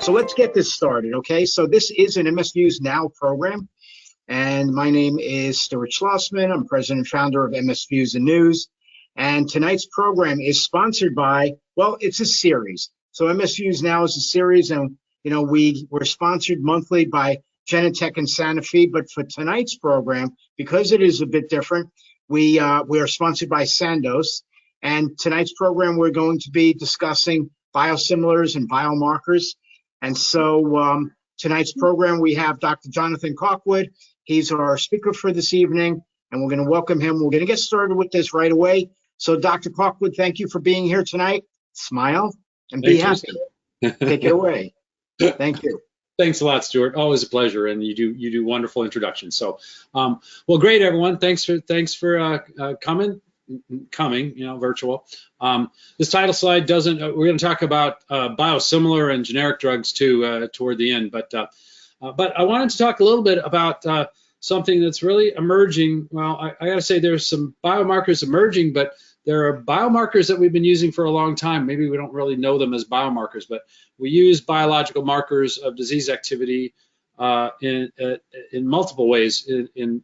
So let's get this started, okay? So this is an MS Views Now program, and my name is Stuart Schlossman. I'm president and founder of MS Views and News, and tonight's program is sponsored by, well, it's a series. So MS Views Now is a series, and we're sponsored monthly by Genentech and Sanofi, but for tonight's program, because it is a bit different, we are sponsored by Sandoz, and tonight's program we're going to be discussing biosimilars and biomarkers. And so tonight's program, we have Dr. Jonathan Calkwood. He's our speaker for this evening, and we're going to welcome him. We're going to get started with this right away. So Dr. Calkwood, thank you for being here tonight. Smile and be happy. Take it away. Thank you. Thanks a lot, Stuart. Always a pleasure, and you do wonderful introductions. So, well, great, everyone. Thanks for coming, virtual. This title slide doesn't. We're going to talk about biosimilar and generic drugs too toward the end, but I wanted to talk a little bit about something that's really emerging. Well, I got to say there's some biomarkers emerging, but there are biomarkers that we've been using for a long time. Maybe we don't really know them as biomarkers, but we use biological markers of disease activity in multiple ways in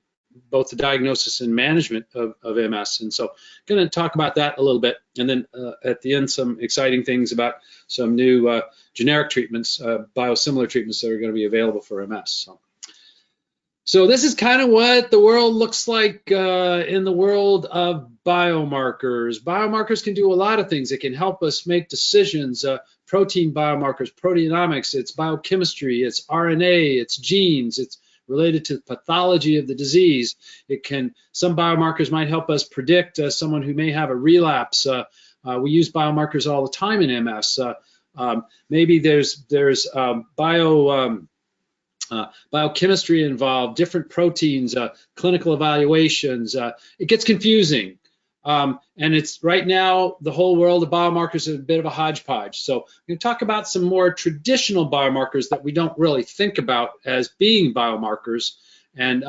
both the diagnosis and management of MS. And so I'm going to talk about that a little bit. And then at the end, some exciting things about some new generic treatments, biosimilar treatments that are going to be available for MS. So this is kind of what the world looks like in the world of biomarkers. Biomarkers can do a lot of things. It can help us make decisions, protein biomarkers, proteomics, it's biochemistry, it's RNA, it's genes, it's related to the pathology of the disease. Some biomarkers might help us predict someone who may have a relapse. We use biomarkers all the time in MS. Maybe there's biochemistry involved, different proteins, clinical evaluations. It gets confusing. And it's right now, the whole world of biomarkers is a bit of a hodgepodge. So we're going to talk about some more traditional biomarkers that we don't really think about as being biomarkers and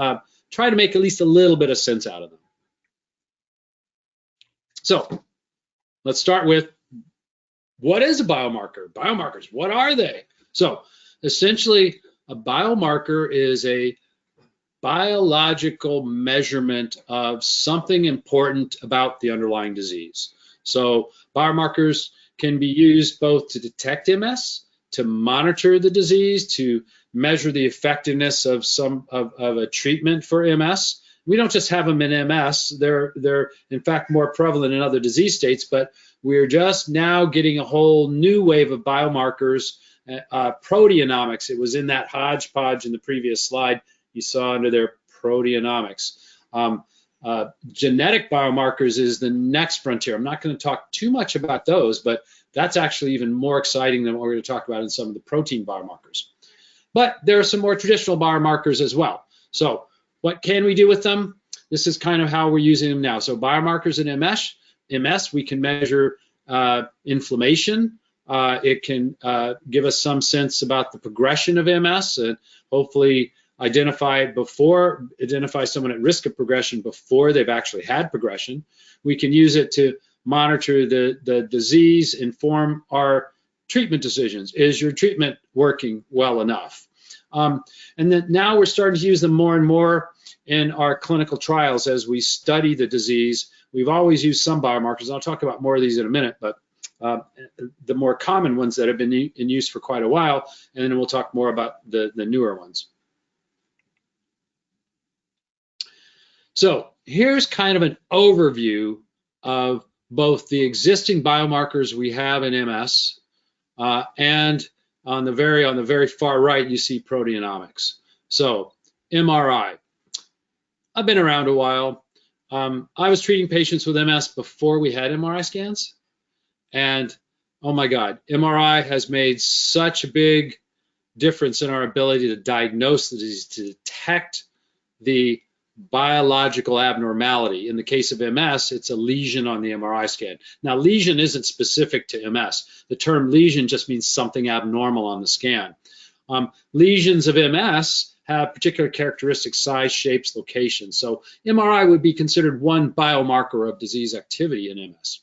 try to make at least a little bit of sense out of them. So let's start with, what is a biomarker? Biomarkers, what are they? So essentially, a biomarker is a biological measurement of something important about the underlying disease. So biomarkers can be used both to detect MS, to monitor the disease, to measure the effectiveness of a treatment for MS. We don't just have them in MS, they're in fact more prevalent in other disease states, but we're just now getting a whole new wave of biomarkers. Proteomics, it was in that hodgepodge in the previous slide you saw under there, proteomics. Genetic biomarkers is the next frontier. I'm not going to talk too much about those, but that's actually even more exciting than what we're going to talk about in some of the protein biomarkers. But there are some more traditional biomarkers as well. So what can we do with them? This is kind of how we're using them now. So biomarkers in MS, we can measure inflammation. It can give us some sense about the progression of MS and hopefully identify someone at risk of progression before they've actually had progression. We can use it to monitor the disease, inform our treatment decisions. Is your treatment working well enough? And then now we're starting to use them more and more in our clinical trials as we study the disease. We've always used some biomarkers. I'll talk about more of these in a minute, but the more common ones that have been in use for quite a while, and then we'll talk more about the newer ones. So here's kind of an overview of both the existing biomarkers we have in MS, and on the very far right, you see proteomics. So MRI. I've been around a while. I was treating patients with MS before we had MRI scans. And oh my God, MRI has made such a big difference in our ability to diagnose the disease, to detect the biological abnormality. In the case of MS, it's a lesion on the MRI scan. Now, lesion isn't specific to MS. The term lesion just means something abnormal on the scan. Lesions of MS have particular characteristics, size, shapes, locations. So MRI would be considered one biomarker of disease activity in MS.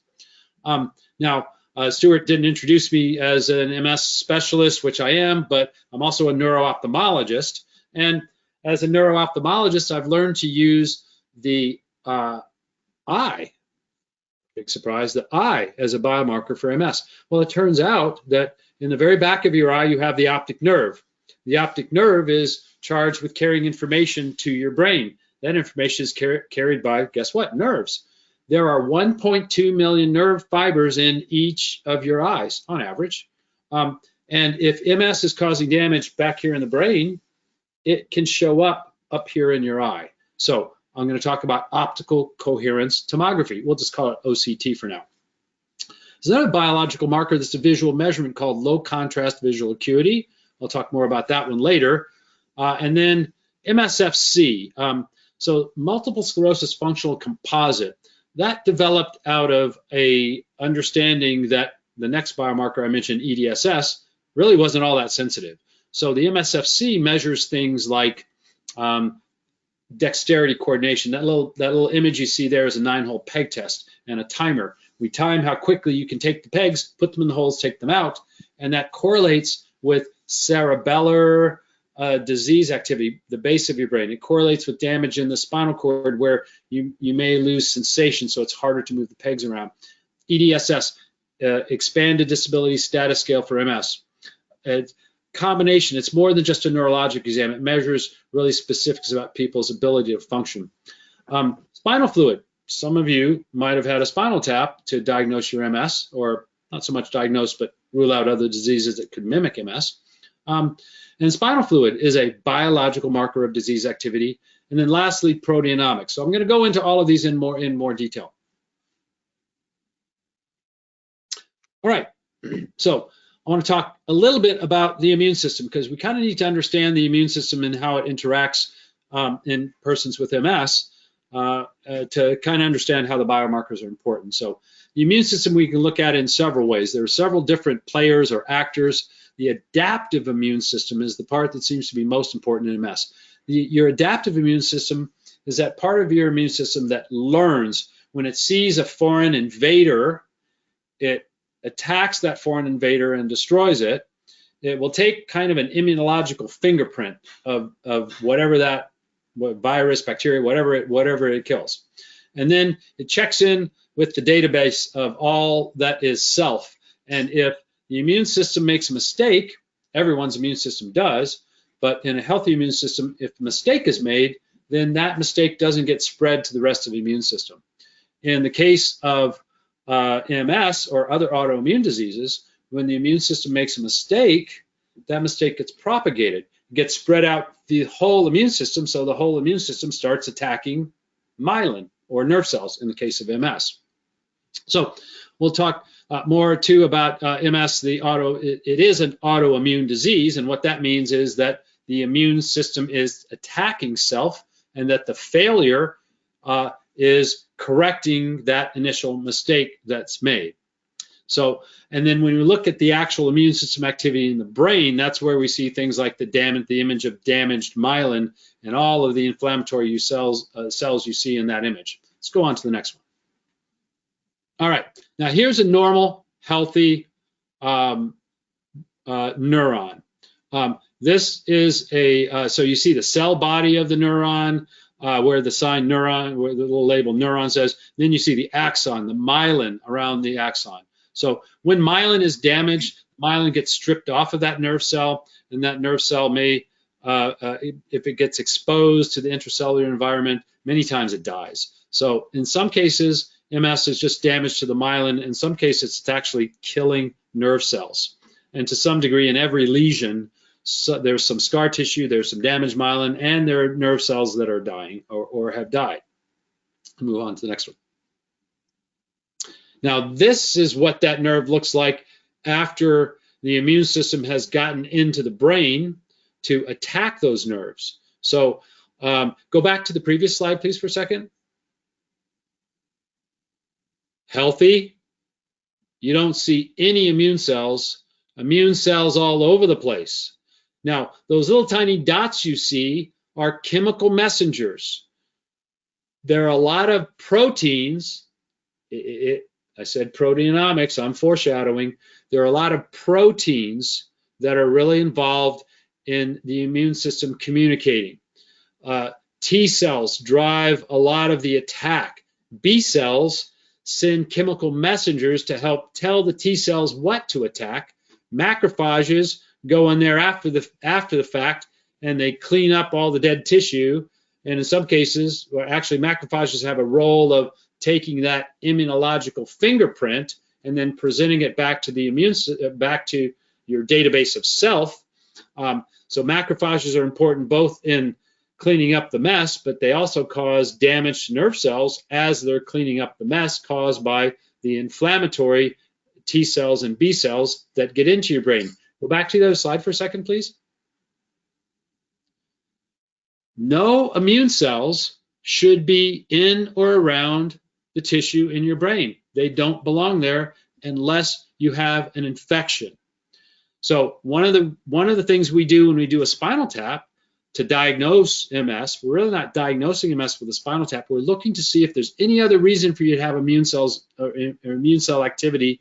Now, Stuart didn't introduce me as an MS specialist, which I am, but I'm also a neuro-ophthalmologist. And as a neuro-ophthalmologist, I've learned to use the eye, big surprise, the eye as a biomarker for MS. Well, it turns out that in the very back of your eye, you have the optic nerve. The optic nerve is charged with carrying information to your brain. That information is carried by, guess what, nerves. There are 1.2 million nerve fibers in each of your eyes on average. And if MS is causing damage back here in the brain, it can show up here in your eye. So I'm going to talk about optical coherence tomography. We'll just call it OCT for now. There's another biological marker that's a visual measurement called low contrast visual acuity. I'll talk more about that one later. And then MSFC, so multiple sclerosis functional composite. That developed out of a understanding that the next biomarker I mentioned, EDSS, really wasn't all that sensitive. So the MSFC measures things like dexterity coordination. That little image you see there is a 9-hole peg test and a timer. We time how quickly you can take the pegs, put them in the holes, take them out, and that correlates with cerebellar disease activity, the base of your brain. It correlates with damage in the spinal cord where you may lose sensation, so it's harder to move the pegs around. EDSS, Expanded Disability Status Scale for MS. Combination, it's more than just a neurologic exam. It measures really specifics about people's ability to function. Spinal fluid. Some of you might have had a spinal tap to diagnose your MS, or not so much diagnose, but rule out other diseases that could mimic MS. And spinal fluid is a biological marker of disease activity. And then lastly, proteomics. So I'm going to go into all of these in more detail. All right, so I want to talk a little bit about the immune system because we kind of need to understand the immune system and how it interacts in persons with MS to kind of understand how the biomarkers are important. So the immune system we can look at in several ways. There are several different players or actors. The adaptive immune system is the part that seems to be most important in MS. Your adaptive immune system is that part of your immune system that learns when it sees a foreign invader, it attacks that foreign invader and destroys it. It will take kind of an immunological fingerprint of whatever that virus, bacteria, whatever it kills. And then it checks in with the database of all that is self. And if the immune system makes a mistake, everyone's immune system does, but in a healthy immune system, if a mistake is made, then that mistake doesn't get spread to the rest of the immune system. In the case of MS or other autoimmune diseases, when the immune system makes a mistake, that mistake gets propagated, gets spread out the whole immune system, so the whole immune system starts attacking myelin or nerve cells in the case of MS. So we'll talk more too about MS. It is an autoimmune disease, and what that means is that the immune system is attacking self, and that the failure is correcting that initial mistake that's made. So, and then when we look at the actual immune system activity in the brain, that's where we see things like the image of damaged myelin and all of the inflammatory cells you see in that image. Let's go on to the next one. All right, now here's a normal, healthy neuron. This is so you see the cell body of the neuron, where the sign neuron, where the little label neuron says, then you see the axon, the myelin around the axon. So when myelin is damaged, myelin gets stripped off of that nerve cell, and that nerve cell may, if it gets exposed to the intracellular environment, many times it dies. So in some cases, MS is just damage to the myelin. In some cases, it's actually killing nerve cells. And to some degree, in every lesion, so there's some scar tissue, there's some damaged myelin, and there are nerve cells that are dying or have died. Move on to the next one. Now, this is what that nerve looks like after the immune system has gotten into the brain to attack those nerves. So go back to the previous slide, please, for a second. Healthy, you don't see any immune cells all over the place. Now, those little tiny dots you see are chemical messengers. There are a lot of proteins. I said proteomics, I'm foreshadowing. There are a lot of proteins that are really involved in the immune system communicating. T cells drive a lot of the attack. B cells send chemical messengers to help tell the T cells what to attack. Macrophages go in there after the fact, and they clean up all the dead tissue. And in some cases, well, actually macrophages have a role of taking that immunological fingerprint and then presenting it back to the back to your database of self. So macrophages are important both in cleaning up the mess, but they also cause damage to nerve cells as they're cleaning up the mess caused by the inflammatory T cells and B cells that get into your brain. Go back to the other slide for a second, please. No immune cells should be in or around the tissue in your brain. They don't belong there unless you have an infection. So one of the things we do when we do a spinal tap to diagnose MS, we're really not diagnosing MS with a spinal tap. We're looking to see if there's any other reason for you to have immune cells or immune cell activity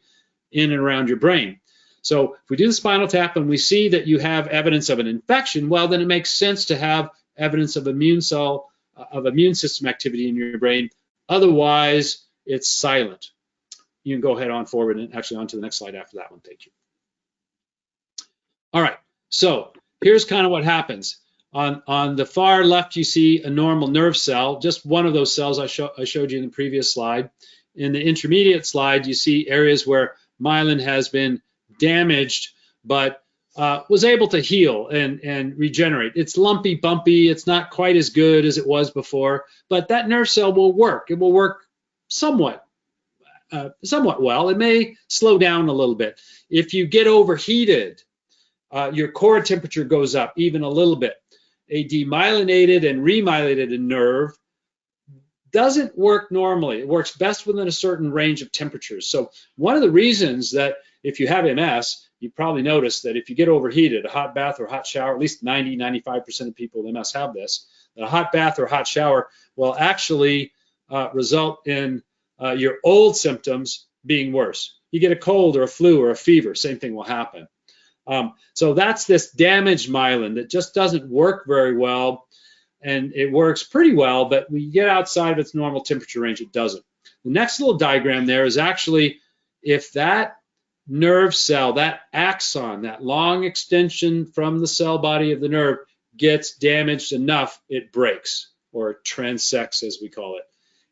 in and around your brain. So if we do the spinal tap and we see that you have evidence of an infection, well, then it makes sense to have evidence of immune system activity in your brain. Otherwise, it's silent. You can go ahead on forward and actually on to the next slide after that one. Thank you. All right, so here's kind of what happens. On the far left, you see a normal nerve cell, just one of those cells I showed you in the previous slide. In the intermediate slide, you see areas where myelin has been damaged, but was able to heal and regenerate. It's lumpy, bumpy. It's not quite as good as it was before, but that nerve cell will work. It will work somewhat well. It may slow down a little bit. If you get overheated, your core temperature goes up even a little bit. A demyelinated and remyelinated nerve doesn't work normally. It works best within a certain range of temperatures. So one of the reasons that if you have MS, you probably noticed that if you get overheated, a hot bath or hot shower, at least 90–95% of people with MS have this, that a hot bath or hot shower will actually result in your old symptoms being worse. You get a cold or a flu or a fever, same thing will happen. So that's this damaged myelin that just doesn't work very well, and it works pretty well, but when you get outside of its normal temperature range, it doesn't. The next little diagram there is actually if that nerve cell, that axon, that long extension from the cell body of the nerve gets damaged enough, it breaks, or transects as we call it.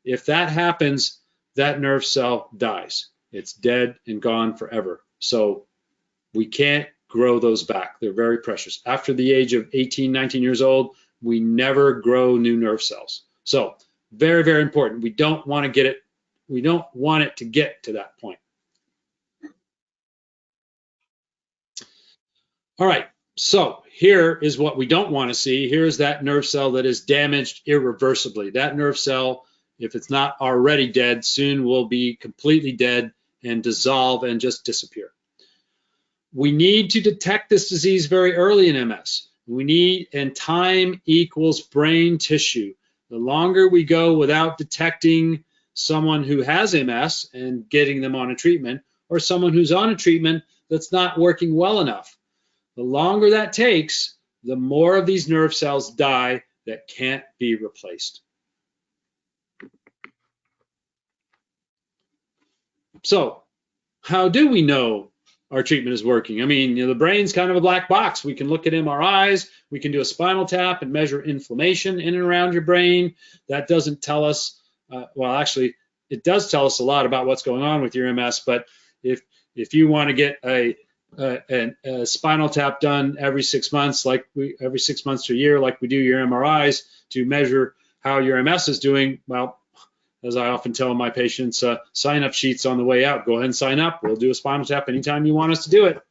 If that happens, that nerve cell dies. It's dead and gone forever. So we can't grow those back. They're very precious. After the age of 18, 19 years old, we never grow new nerve cells. So very, very important. We don't want to get it. We don't want it to get to that point. All right. So here is what we don't want to see. Here's that nerve cell that is damaged irreversibly. That nerve cell, if it's not already dead, soon will be completely dead and dissolve and just disappear. We need to detect this disease very early in MS. And time equals brain tissue. The longer we go without detecting someone who has MS and getting them on a treatment, or someone who's on a treatment that's not working well enough, the longer that takes, the more of these nerve cells die that can't be replaced. So, how do we know our treatment is working? I mean, the brain's kind of a black box. We can look at MRIs, we can do a spinal tap and measure inflammation in and around your brain. That doesn't tell us, well, actually, it does tell us a lot about what's going on with your MS, but if you want to get a spinal tap done every 6 months, every 6 months to a year, like we do your MRIs to measure how your MS is doing, well, as I often tell my patients, sign-up sheets on the way out. Go ahead and sign up. We'll do a spinal tap anytime you want us to do it.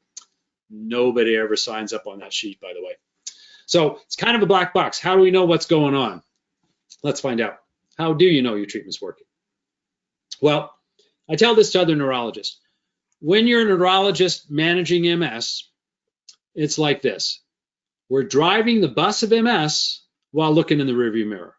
Nobody ever signs up on that sheet, by the way. So it's kind of a black box. How do we know what's going on? Let's find out. How do you know your treatment's working? Well, I tell this to other neurologists. When you're a neurologist managing MS, it's like this. We're driving the bus of MS while looking in the rearview mirror.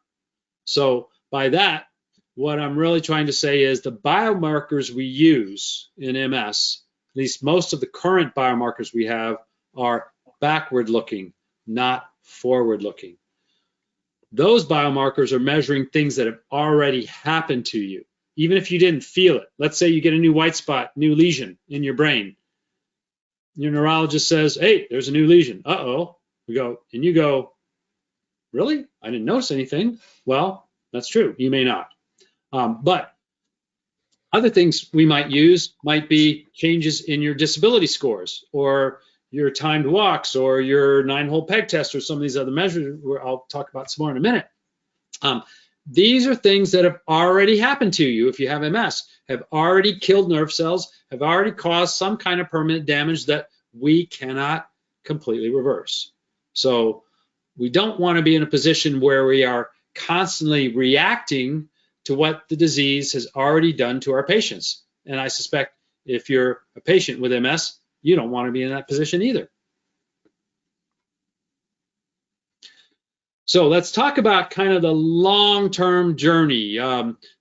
So by that, what I'm really trying to say is the biomarkers we use in MS, at least most of the current biomarkers we have, are backward looking, not forward looking. Those biomarkers are measuring things that have already happened to you, even if you didn't feel it. Let's say you get a new white spot, new lesion in your brain. Your neurologist says, hey, there's a new lesion. Uh-oh. You go, really? I didn't notice anything. Well, that's true. You may not. But other things we might use might be changes in your disability scores or your timed walks or your 9-hole peg test or some of these other measures where I'll talk about some more in a minute. These are things that have already happened to you if you have MS, have already killed nerve cells, have already caused some kind of permanent damage that we cannot completely reverse. So we don't want to be in a position where we are constantly reacting to what the disease has already done to our patients. And I suspect if you're a patient with MS, you don't want to be in that position either. So let's talk about kind of the long-term journey.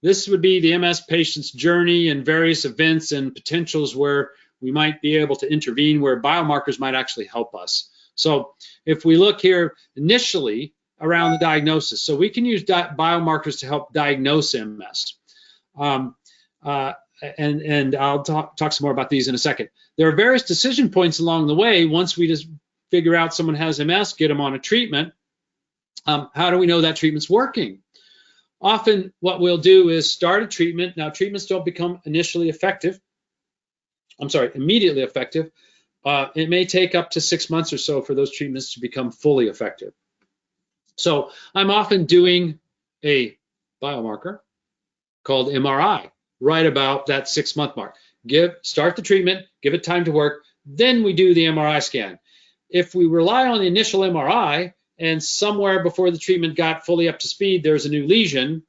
This would be the MS patient's journey and various events and potentials where we might be able to intervene, where biomarkers might actually help us. So if we look here initially around the diagnosis, so we can use biomarkers to help diagnose MS. And I'll talk some more about these in a second. There are various decision points along the way. Once we just figure out someone has MS, get them on a treatment, how do we know that treatment's working? Often what we'll do is start a treatment. Now, treatments don't become immediately effective. It may take up to 6 months or so for those treatments to become fully effective. So I'm often doing a biomarker called MRI right about that 6-month mark. Start the treatment, give it time to work, then we do the MRI scan. If we rely on the initial MRI and somewhere before the treatment got fully up to speed, there's a new lesion,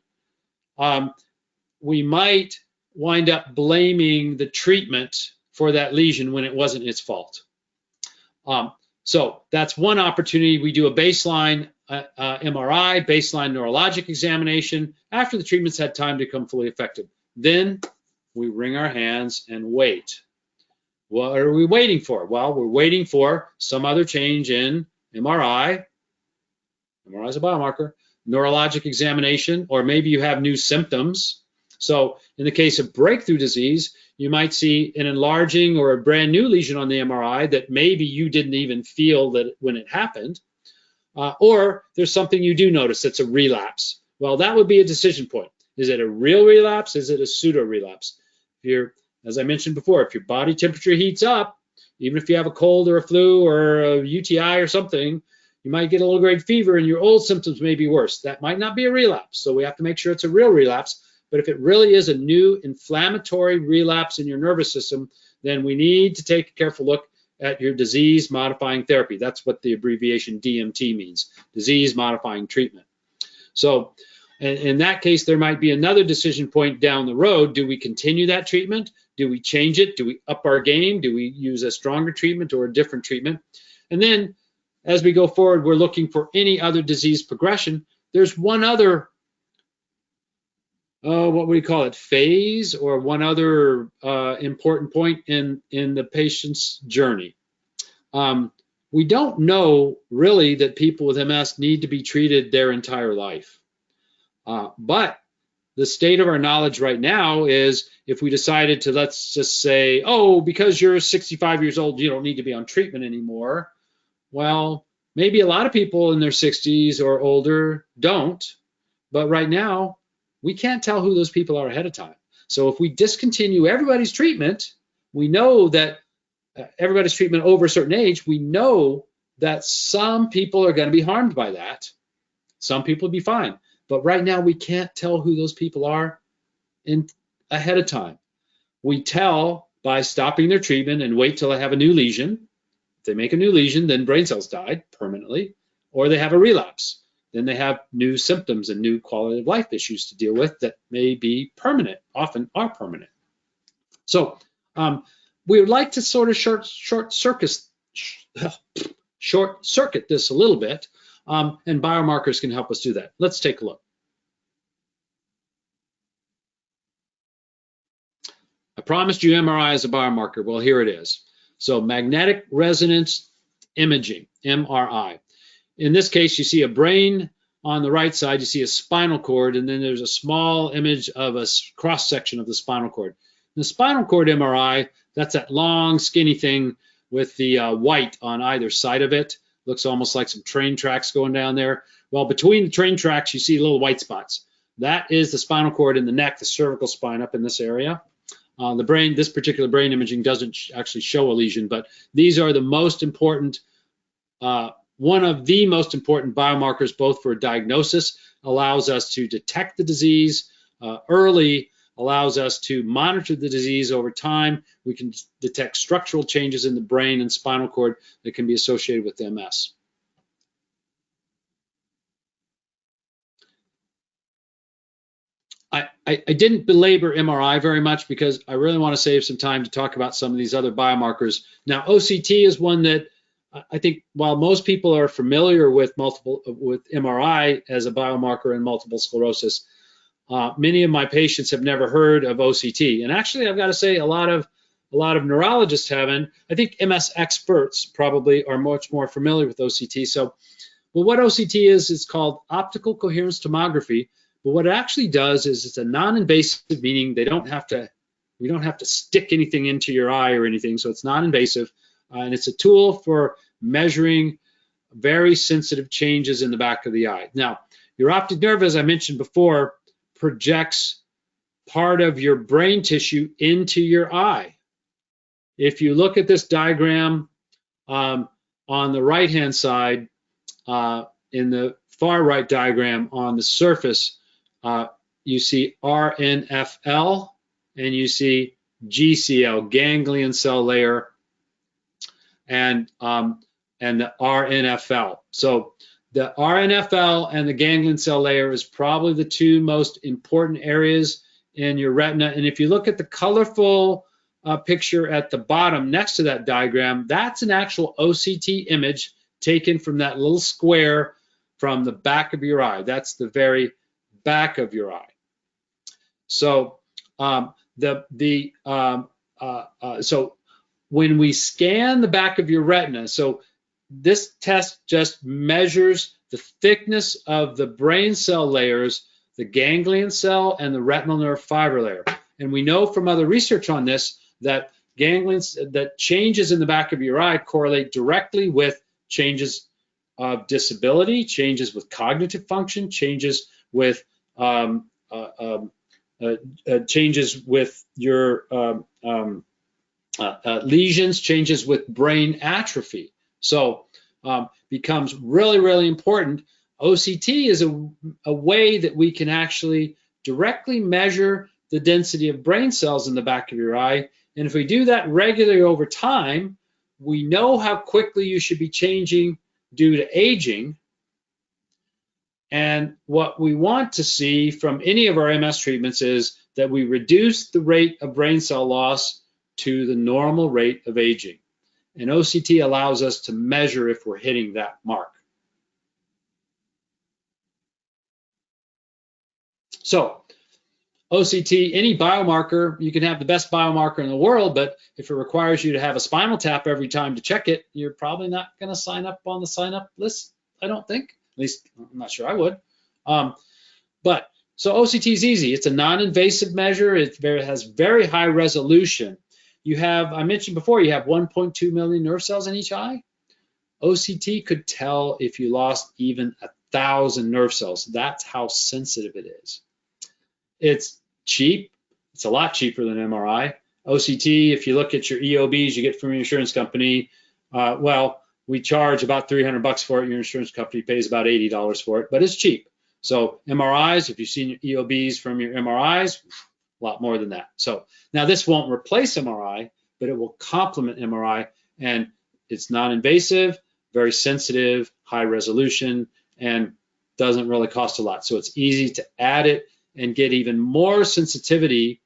we might wind up blaming the treatment for that lesion when it wasn't its fault. So that's one opportunity. We do a baseline MRI, baseline neurologic examination after the treatment's had time to become fully effective. Then we wring our hands and wait. What are we waiting for? Well, we're waiting for some other change in MRI. MRI is a biomarker, neurologic examination, or maybe you have new symptoms. So in the case of breakthrough disease, you might see an enlarging or a brand new lesion on the MRI that maybe you didn't even feel that when it happened, or there's something you do notice that's a relapse. Well, that would be a decision point. Is it a real relapse? Is it a pseudo relapse? As I mentioned before, if your body temperature heats up, even if you have a cold or a flu or a UTI or something, you might get a low-grade fever and your old symptoms may be worse. That might not be a relapse, so we have to make sure it's a real relapse. But if it really is a new inflammatory relapse in your nervous system, then we need to take a careful look at your disease-modifying therapy. That's what the abbreviation DMT means, disease-modifying treatment. So in that case, there might be another decision point down the road. Do we continue that treatment? Do we change it? Do we up our game? Do we use a stronger treatment or a different treatment? And then as we go forward, we're looking for any other disease progression. There's one other, what would we call it, phase, or one other important point in the patient's journey. We don't know really that people with MS need to be treated their entire life. But the state of our knowledge right now is if we decided to, let's just say, oh, because you're 65 years old, you don't need to be on treatment anymore. Well, maybe a lot of people in their 60s or older don't, but right now, we can't tell who those people are ahead of time. So if we discontinue everybody's treatment, we know that everybody's treatment over a certain age, we know that some people are going to be harmed by that. Some people will be fine. But right now, we can't tell who those people are ahead of time. We tell by stopping their treatment and wait till they have a new lesion. If they make a new lesion, then brain cells died permanently, or they have a relapse. Then they have new symptoms and new quality of life issues to deal with that may be permanent, often are permanent. So we would like to sort of short circuit this a little bit, and biomarkers can help us do that. Let's take a look. promised you MRI as a biomarker. Well, here it is. So magnetic resonance imaging, MRI. In this case, you see a brain on the right side, you see a spinal cord, and then there's a small image of a cross-section of the spinal cord. The spinal cord MRI, that's that long, skinny thing with the white on either side of it. Looks almost like some train tracks going down there. Well, between the train tracks, you see little white spots. That is the spinal cord in the neck, the cervical spine up in this area. The brain, this particular brain imaging doesn't actually show a lesion, but these are the most important, one of the most important biomarkers, both for diagnosis, allows us to detect the disease early, allows us to monitor the disease over time. We can detect structural changes in the brain and spinal cord that can be associated with MS. I didn't belabor MRI very much because I really want to save some time to talk about some of these other biomarkers. Now, OCT is one that I think while most people are familiar with MRI as a biomarker in multiple sclerosis, many of my patients have never heard of OCT. And actually, I've got to say a lot of neurologists haven't. I think MS experts probably are much more familiar with OCT. So, well, what OCT is, it's called optical coherence tomography. But what it actually does is it's a non-invasive, meaning we don't have to stick anything into your eye or anything, so it's non-invasive, and it's a tool for measuring very sensitive changes in the back of the eye. Now, your optic nerve, as I mentioned before, projects part of your brain tissue into your eye. If you look at this diagram on the right-hand side, in the far right diagram on the surface, you see RNFL and you see GCL, ganglion cell layer, and the RNFL. So the RNFL and the ganglion cell layer is probably the two most important areas in your retina. And if you look at the colorful picture at the bottom next to that diagram, that's an actual OCT image taken from that little square from the back of your eye. That's the very back of your eye. So so when we scan the back of your retina, so this test just measures the thickness of the brain cell layers, the ganglion cell and the retinal nerve fiber layer. And we know from other research on this that changes in the back of your eye correlate directly with changes of disability, changes with cognitive function, changes with changes with your lesions, changes with brain atrophy. So becomes really, really important. OCT is a way that we can actually directly measure the density of brain cells in the back of your eye. And if we do that regularly over time, we know how quickly you should be changing due to aging. And what we want to see from any of our MS treatments is that we reduce the rate of brain cell loss to the normal rate of aging. And OCT allows us to measure if we're hitting that mark. So OCT, any biomarker, you can have the best biomarker in the world, but if it requires you to have a spinal tap every time to check it, you're probably not going to sign up on the sign-up list, I don't think. At least, I'm not sure I would. But so OCT is easy. It's a non-invasive measure. It has very high resolution. You have, I mentioned before, you have 1.2 million nerve cells in each eye. OCT could tell if you lost even 1,000 nerve cells. That's how sensitive it is. It's cheap. It's a lot cheaper than MRI. OCT, if you look at your EOBs you get from your insurance company, well, we charge about $300 for it. Your insurance company pays about $80 for it, but it's cheap. So MRIs, if you've seen your EOBs from your MRIs, a lot more than that. So now this won't replace MRI, but it will complement MRI, and it's non-invasive, very sensitive, high resolution, and doesn't really cost a lot. So it's easy to add it and get even more sensitivity.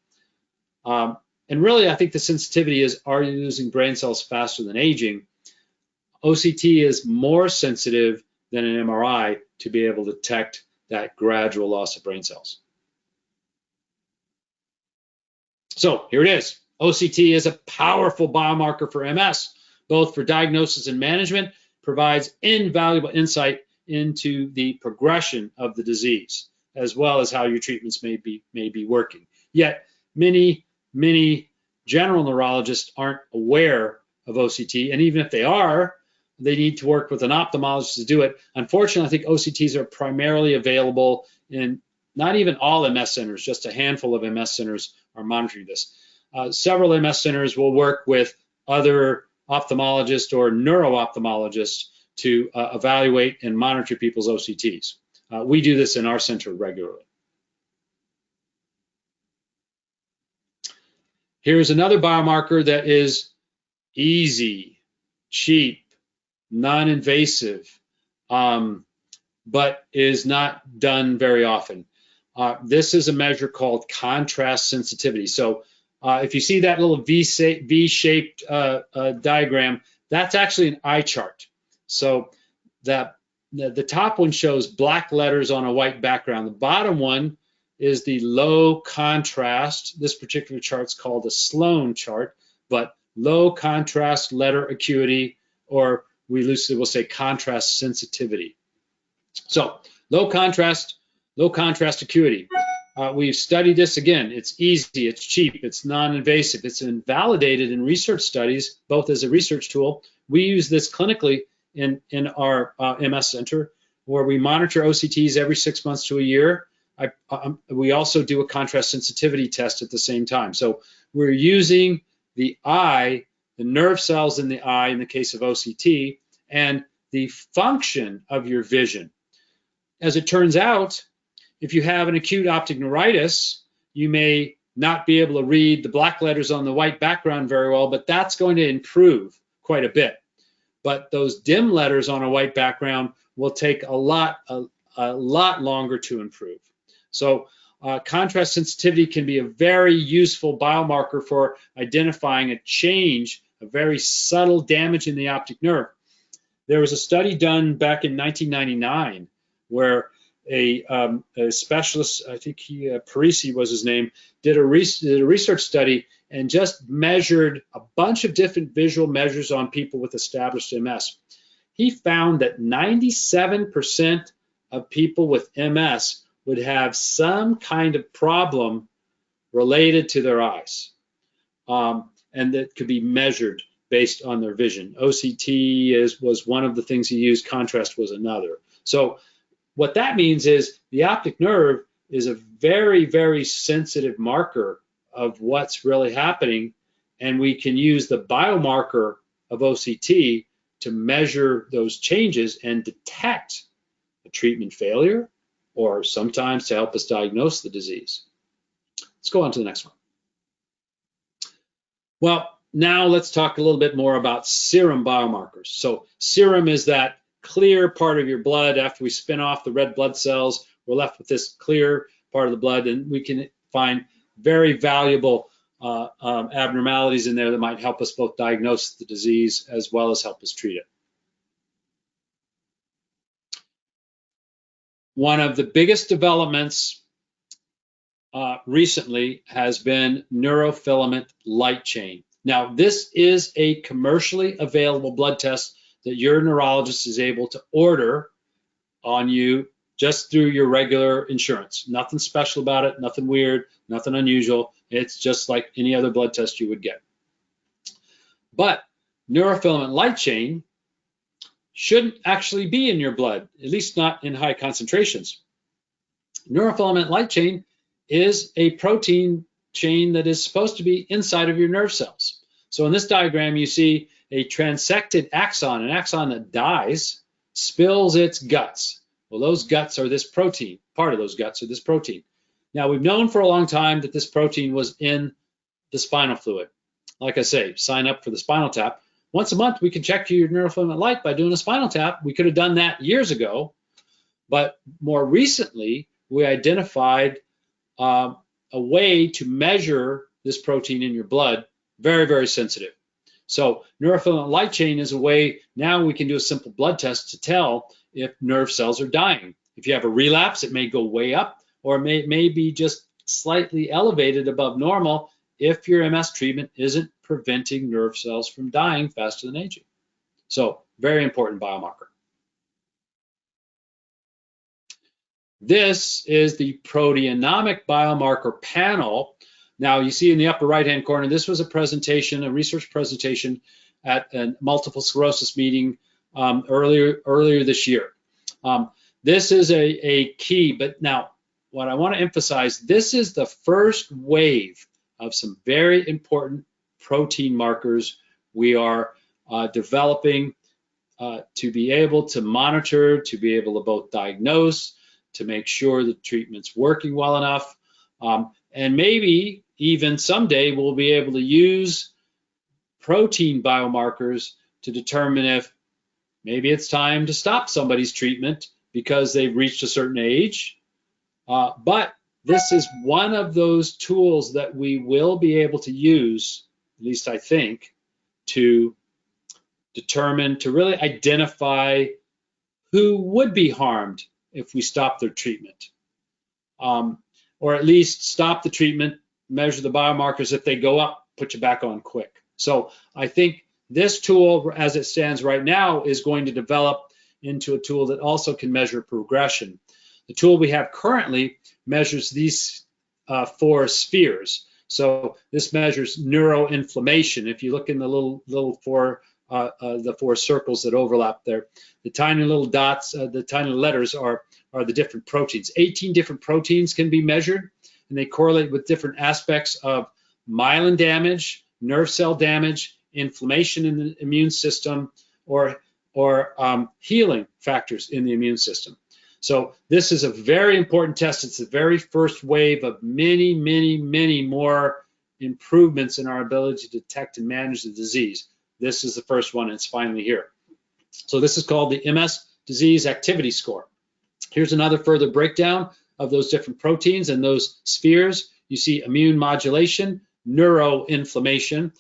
And really, I think the sensitivity is, are you losing brain cells faster than aging? OCT is more sensitive than an MRI to be able to detect that gradual loss of brain cells. So here it is. OCT is a powerful biomarker for MS, both for diagnosis and management, provides invaluable insight into the progression of the disease, as well as how your treatments may be working. Yet many general neurologists aren't aware of OCT, and even if they are, they need to work with an ophthalmologist to do it. Unfortunately, I think OCTs are primarily available in not even all MS centers, just a handful of MS centers are monitoring this. Several MS centers will work with other ophthalmologists or neuro-ophthalmologists to evaluate and monitor people's OCTs. We do this in our center regularly. Here's another biomarker that is easy, cheap, non-invasive, but is not done very often. This is a measure called contrast sensitivity. So if you see that little V-shaped diagram, that's actually an eye chart. So the top one shows black letters on a white background. The bottom one is the low contrast. This particular chart's called a Sloan chart, but low contrast letter acuity, or we loosely will say contrast sensitivity. So low contrast acuity. We've studied this again. It's easy, it's cheap, it's non-invasive. It's been validated in research studies, both as a research tool. We use this clinically in our MS center, where we monitor OCTs every 6 months to a year. We also do a contrast sensitivity test at the same time. So we're using the eye, the nerve cells in the eye in the case of OCT, and the function of your vision. As it turns out, if you have an acute optic neuritis, you may not be able to read the black letters on the white background very well, but that's going to improve quite a bit. But those dim letters on a white background will take a lot longer to improve. So contrast sensitivity can be a very useful biomarker for identifying a change, a very subtle damage in the optic nerve. There was a study done back in 1999 where a specialist, I think Parisi was his name, did a research study and just measured a bunch of different visual measures on people with established MS. He found that 97% of people with MS would have some kind of problem related to their eyes, and that could be measured based on their vision. OCT was one of the things he used, contrast was another. So what that means is the optic nerve is a very, very sensitive marker of what's really happening, and we can use the biomarker of OCT to measure those changes and detect a treatment failure, or sometimes to help us diagnose the disease. Let's go on to the next one. Well, now let's talk a little bit more about serum biomarkers. So serum is that clear part of your blood. After we spin off the red blood cells, we're left with this clear part of the blood, and we can find very valuable abnormalities in there that might help us both diagnose the disease as well as help us treat it. One of the biggest developments recently has been neurofilament light chain. Now, this is a commercially available blood test that your neurologist is able to order on you just through your regular insurance. Nothing special about it, nothing weird, nothing unusual. It's just like any other blood test you would get. But neurofilament light chain shouldn't actually be in your blood, at least not in high concentrations. Neurofilament light chain is a protein chain that is supposed to be inside of your nerve cells. So in this diagram, you see a transected axon, an axon that dies, spills its guts. Well, those guts are this protein. Part of those guts are this protein. Now, we've known for a long time that this protein was in the spinal fluid. Like I say, sign up for the spinal tap. Once a month, we can check your neurofilament light by doing a spinal tap. We could have done that years ago, but more recently, we identified a way to measure this protein in your blood, very, very sensitive. So neurofilament light chain is a way now we can do a simple blood test to tell if nerve cells are dying. If you have a relapse, it may go way up, or it may be just slightly elevated above normal, if your MS treatment isn't preventing nerve cells from dying faster than aging. So very important biomarker. This is the proteomic biomarker panel. Now you see in the upper right-hand corner, this was a presentation, a research presentation at a multiple sclerosis meeting earlier this year. This is a key, but now what I want to emphasize, this is the first wave of some very important protein markers we are developing to be able to monitor, to be able to both diagnose, to make sure the treatment's working well enough, and maybe even someday we'll be able to use protein biomarkers to determine if maybe it's time to stop somebody's treatment because they've reached a certain age. But this is one of those tools that we will be able to use, at least I think, to determine, to really identify who would be harmed if we stop their treatment. Or at least stop the treatment, measure the biomarkers. If they go up, put you back on quick. So I think this tool, as it stands right now, is going to develop into a tool that also can measure progression. The tool we have currently measures these 4 spheres. So this measures neuroinflammation. If you look in the little 4 circles that overlap there, the tiny little dots, the tiny letters are the different proteins. 18 different proteins can be measured, and they correlate with different aspects of myelin damage, nerve cell damage, inflammation in the immune system, or healing factors in the immune system. So this is a very important test. It's the very first wave of many, many, many more improvements in our ability to detect and manage the disease. This is the first one, and it's finally here. So this is called the MS Disease Activity Score. Here's another further breakdown of those different proteins and those spheres. You see immune modulation, neuroinflammation,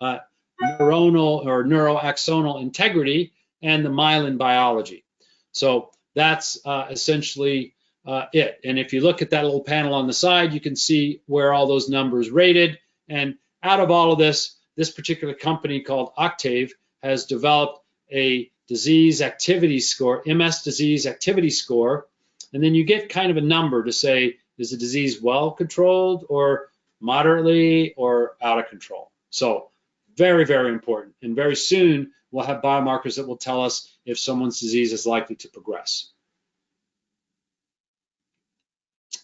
neuronal or neuroaxonal integrity, and the myelin biology. So that's essentially it. And if you look at that little panel on the side, you can see where all those numbers rated. And out of all of this, this particular company called Octave has developed a disease activity score, MS disease activity score. And then you get kind of a number to say, is the disease well controlled or moderately or out of control? So very, very important. And very soon we'll have biomarkers that will tell us if someone's disease is likely to progress.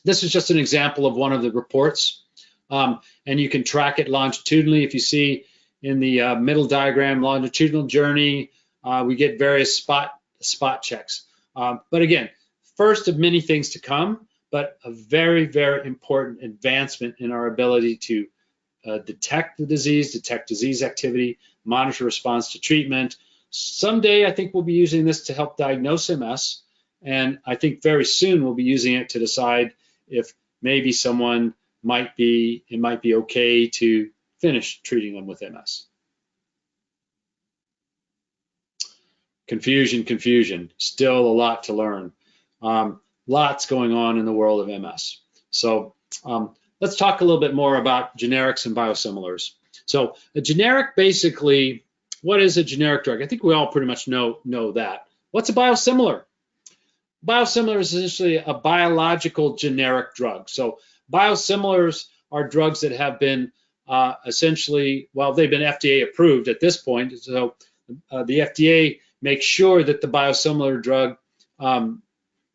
This is just an example of one of the reports. And you can track it longitudinally. If you see in the middle diagram, longitudinal journey, we get various spot checks. But again, first of many things to come, but a very, very important advancement in our ability to detect the disease, detect disease activity, monitor response to treatment. Someday, I think we'll be using this to help diagnose MS, and I think very soon we'll be using it to decide if maybe someone it might be okay to finish treating them with MS. Confusion, still a lot to learn. Lots going on in the world of MS. So let's talk a little bit more about generics and biosimilars. So a generic, basically, what is a generic drug? I think we all pretty much know that. What's a biosimilar? Biosimilar is essentially a biological generic drug. So biosimilars are drugs that have been essentially, well, they've been FDA approved at this point. So the FDA makes sure that the biosimilar drug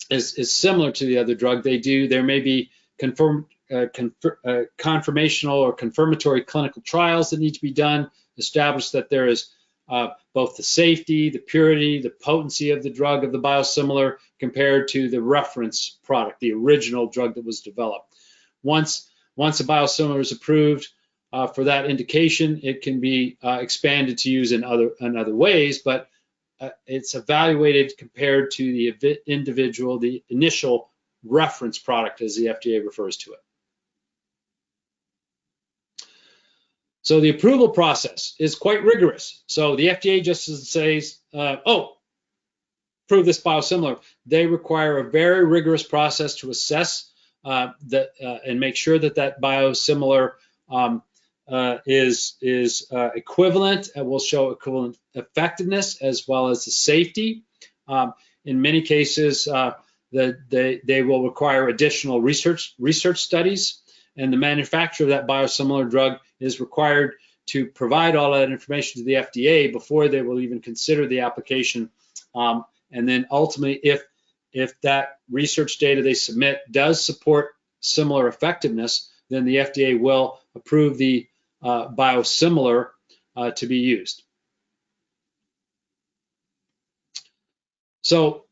is similar to the other drug. There may be confirmational or confirmatory clinical trials that need to be done, establish that there is both the safety, the purity, the potency of the drug of the biosimilar compared to the reference product, the original drug that was developed. Once a biosimilar is approved for that indication, it can be expanded to use in other ways, but it's evaluated compared to the the initial reference product, as the FDA refers to it. So the approval process is quite rigorous. So the FDA just says, oh, approve this biosimilar. They require a very rigorous process to assess and make sure that that biosimilar is equivalent and will show equivalent effectiveness as well as the safety. In many cases, they will require additional research studies, and the manufacturer of that biosimilar drug is required to provide all that information to the FDA before they will even consider the application. And then ultimately, if that research data they submit does support similar effectiveness, then the FDA will approve the biosimilar to be used. So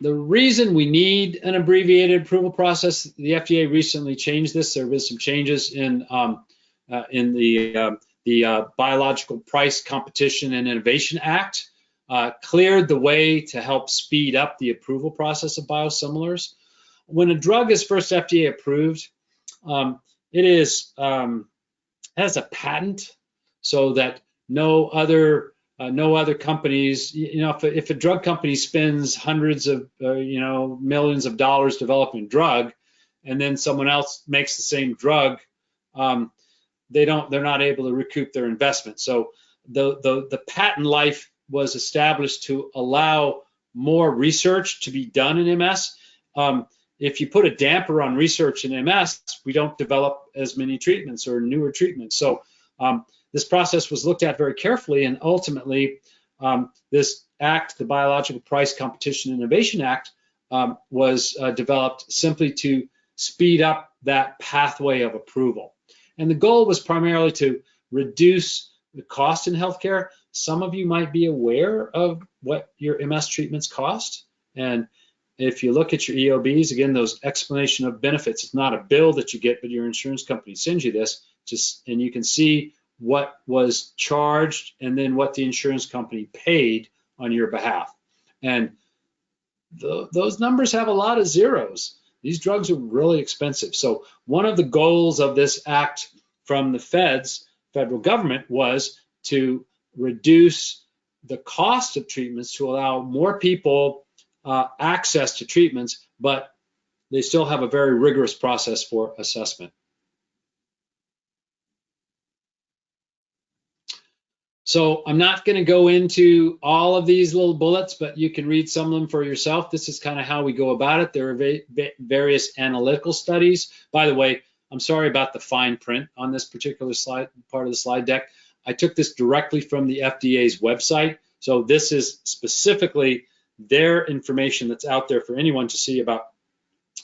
the reason we need an abbreviated approval process, the FDA recently changed this. There have been some changes in the Biological Price Competition and Innovation Act, cleared the way to help speed up the approval process of biosimilars. When a drug is first FDA approved, it has a patent, so that no other companies, if a drug company spends hundreds of millions of dollars developing a drug, and then someone else makes the same drug, they're not able to recoup their investment. So the patent life was established to allow more research to be done in MS. If you put a damper on research in MS, we don't develop as many treatments or newer treatments. So this process was looked at very carefully, and ultimately this act, the Biological Price Competition and Innovation Act, was developed simply to speed up that pathway of approval. And the goal was primarily to reduce the cost in healthcare. Some of you might be aware of what your MS treatments cost. And if you look at your EOBs, again, those explanation of benefits, it's not a bill that you get, but your insurance company sends you this, and you can see what was charged and then what the insurance company paid on your behalf. And those numbers have a lot of zeros. These drugs are really expensive. So one of the goals of this act from the federal government, was to reduce the cost of treatments to allow more people access to treatments, but they still have a very rigorous process for assessment. So I'm not going to go into all of these little bullets, but you can read some of them for yourself. This is kind of how we go about it. There are various analytical studies. By the way, I'm sorry about the fine print on this particular slide, part of the slide deck. I took this directly from the FDA's website. So this is specifically their information that's out there for anyone to see about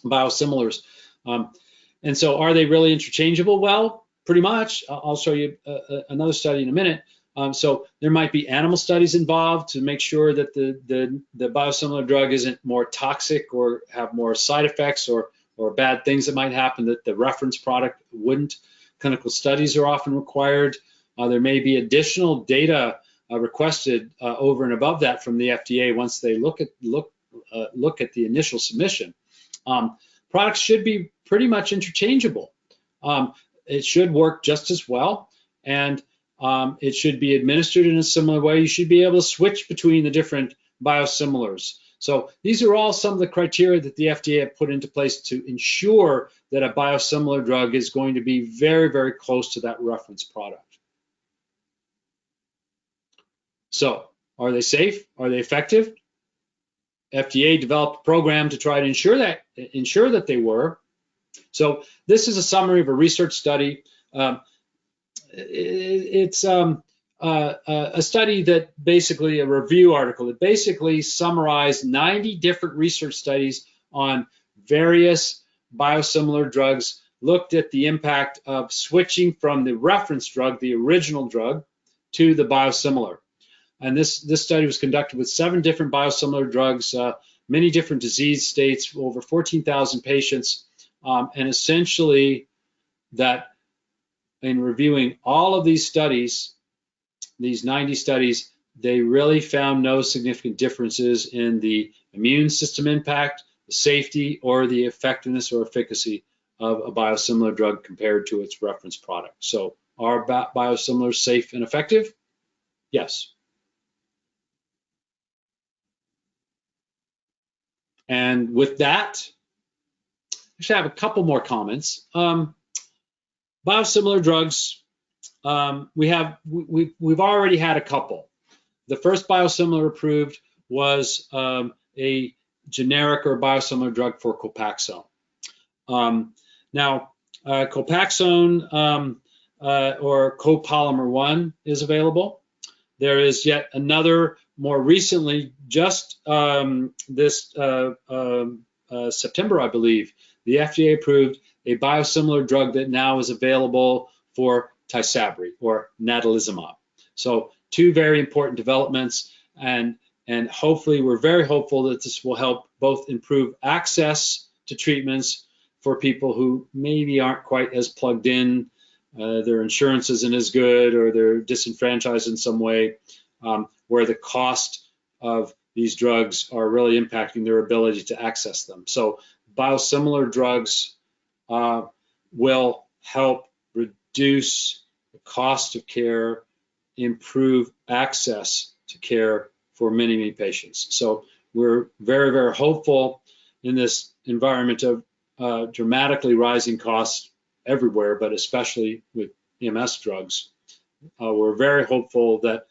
biosimilars. And so are they really interchangeable? Well, pretty much. I'll show you another study in a minute. So there might be animal studies involved to make sure that the biosimilar drug isn't more toxic or have more side effects or bad things that might happen that the reference product wouldn't. Clinical studies are often required. There may be additional data requested over and above that from the FDA once they look at the initial submission. Products should be pretty much interchangeable. It should work just as well, and it should be administered in a similar way. You should be able to switch between the different biosimilars. So these are all some of the criteria that the FDA have put into place to ensure that a biosimilar drug is going to be very, very close to that reference product. So are they safe? Are they effective? FDA developed a program to try to ensure that they were. So this is a summary of a research study. It's a study that basically, a review article that basically summarized 90 different research studies on various biosimilar drugs, looked at the impact of switching from the reference drug, the original drug, to the biosimilar. And this study was conducted with 7 different biosimilar drugs, many different disease states, over 14,000 patients, and essentially that in reviewing all of these studies, these 90 studies, they really found no significant differences in the immune system impact, the safety, or the effectiveness or efficacy of a biosimilar drug compared to its reference product. So are biosimilars safe and effective? Yes. And with that, actually have a couple more comments. Biosimilar drugs, we've already had a couple. The first biosimilar approved was a generic or biosimilar drug for Copaxone. Now, Copaxone or copolymer 1 is available. There is yet another more recently, just this September, I believe, the FDA approved a biosimilar drug that now is available for Tysabri or natalizumab. So two very important developments, and hopefully we're very hopeful that this will help both improve access to treatments for people who maybe aren't quite as plugged in, their insurance isn't as good, or they're disenfranchised in some way, where the cost of these drugs are really impacting their ability to access them. So biosimilar drugs will help reduce the cost of care, improve access to care for many, many patients. So we're very, very hopeful in this environment of dramatically rising costs everywhere, but especially with MS drugs. We're very hopeful that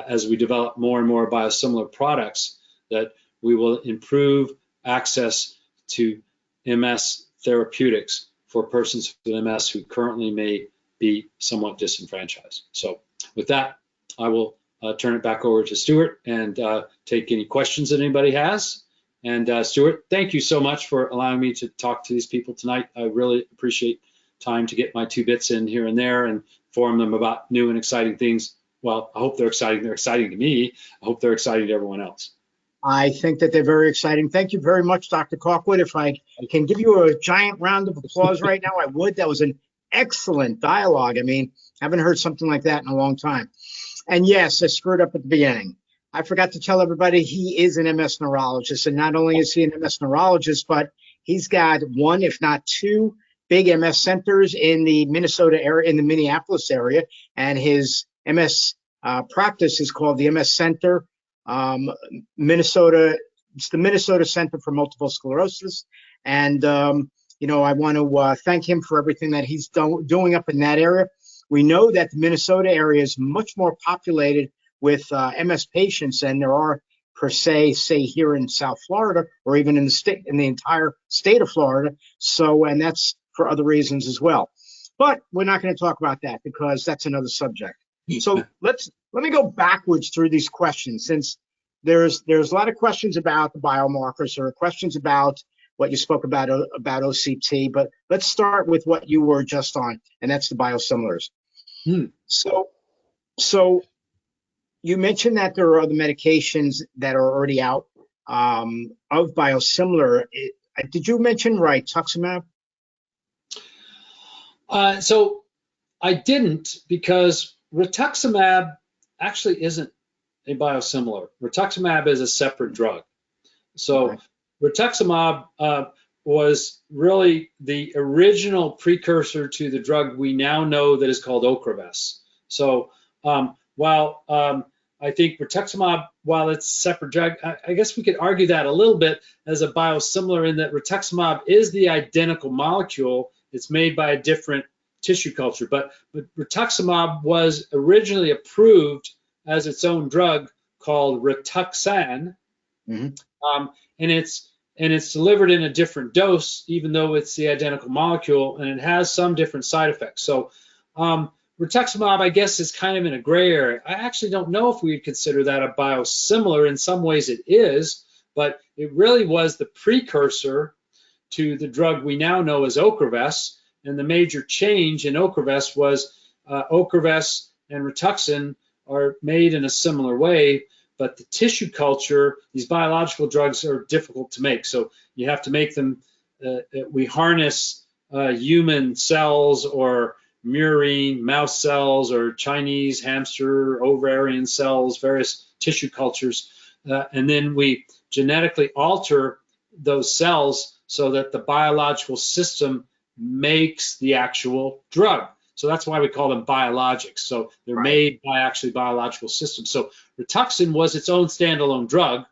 as we develop more and more biosimilar products, that we will improve access to MS therapeutics for persons with MS who currently may be somewhat disenfranchised. So with that, I will turn it back over to Stuart and take any questions that anybody has. And Stuart, thank you so much for allowing me to talk to these people tonight. I really appreciate time to get my 2 bits in here and there and inform them about new and exciting things. Well, I hope they're exciting. They're exciting to me. I hope they're exciting to everyone else. I think that they're very exciting. Thank you very much, Dr. Calkwood. If I can give you a giant round of applause right now, I would. That was an excellent dialogue. I mean, I haven't heard something like that in a long time. And yes, I screwed up at the beginning. I forgot to tell everybody he is an MS neurologist. And not only is he an MS neurologist, but he's got 1, if not 2, big MS centers in the Minnesota area, in the Minneapolis area. And his MS practice is called the MS Center Minnesota. It's the Minnesota Center for Multiple Sclerosis. And, you know, I want to thank him for everything that he's doing up in that area. We know that the Minnesota area is much more populated with MS patients than there are per se, say here in South Florida, or even in the state, in the entire state of Florida. So, and that's for other reasons as well. But we're not going to talk about that because that's another subject. So let me go backwards through these questions, since there's a lot of questions about the biomarkers, or questions about what you spoke about OCT, but let's start with what you were just on, and that's the biosimilars. So you mentioned that there are other medications that are already out of biosimilar. Did you mention rituximab? So I didn't, because rituximab actually isn't a biosimilar. Rituximab is a separate drug. So okay. Rituximab was really the original precursor to the drug we now know that is called Ocrevus. So while I think rituximab, while it's a separate drug, I guess we could argue that a little bit as a biosimilar, in that rituximab is the identical molecule. It's made by a different tissue culture, but rituximab was originally approved as its own drug called Rituxan, and it's delivered in a different dose, even though it's the identical molecule, and it has some different side effects. So rituximab, I guess, is kind of in a gray area. I actually don't know if we would consider that a biosimilar. In some ways it is, but it really was the precursor to the drug we now know as Ocrevus. And the major change in Ocrevus was Ocrevus and Rituxan are made in a similar way, but the tissue culture, these biological drugs, are difficult to make. So you have to make them, we harness human cells or murine mouse cells or Chinese hamster ovarian cells, various tissue cultures, and then we genetically alter those cells so that the biological system makes the actual drug. So that's why we call them biologics. So they're made by actually biological systems. So Rituxan was its own standalone drug.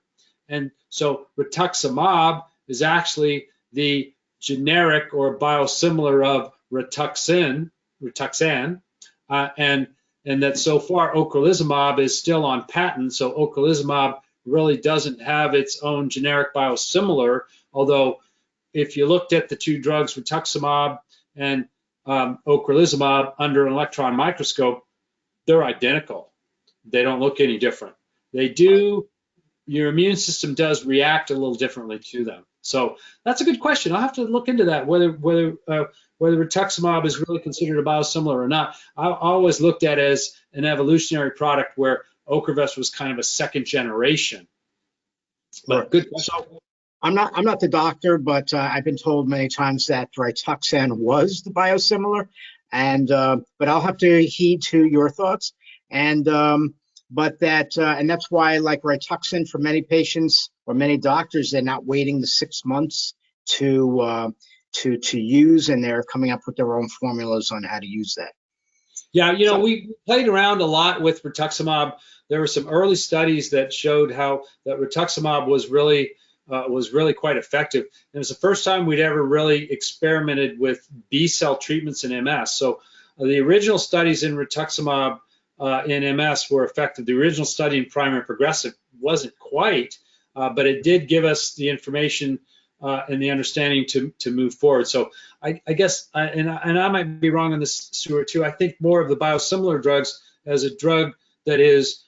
And so rituximab is actually the generic or biosimilar of Rituxan, and that so far ocrelizumab is still on patent, so ocrelizumab really doesn't have its own generic biosimilar, although if you looked at the two drugs, rituximab and ocrelizumab, under an electron microscope, they're identical. They don't look any different. They do, your immune system does react a little differently to them. So that's a good question. I'll have to look into that, whether rituximab is really considered a biosimilar or not. I always looked at it as an evolutionary product where Ocrevus was kind of a second generation. But good question. So I'm not the doctor, but I've been told many times that Rituxan was the biosimilar, and but I'll have to heed to your thoughts. And but that and that's why, like Rituxan, for many patients or many doctors, they're not waiting the 6 months to use, and they're coming up with their own formulas on how to use that. Yeah, we played around a lot with rituximab. There were some early studies that showed how that rituximab was really quite effective. It was the first time we'd ever really experimented with B-cell treatments in MS. So the original studies in rituximab in MS were effective. The original study in primary progressive wasn't quite, but it did give us the information and the understanding to move forward. So I guess, and I might be wrong on this, Stuart, too. I think more of the biosimilar drugs as a drug that is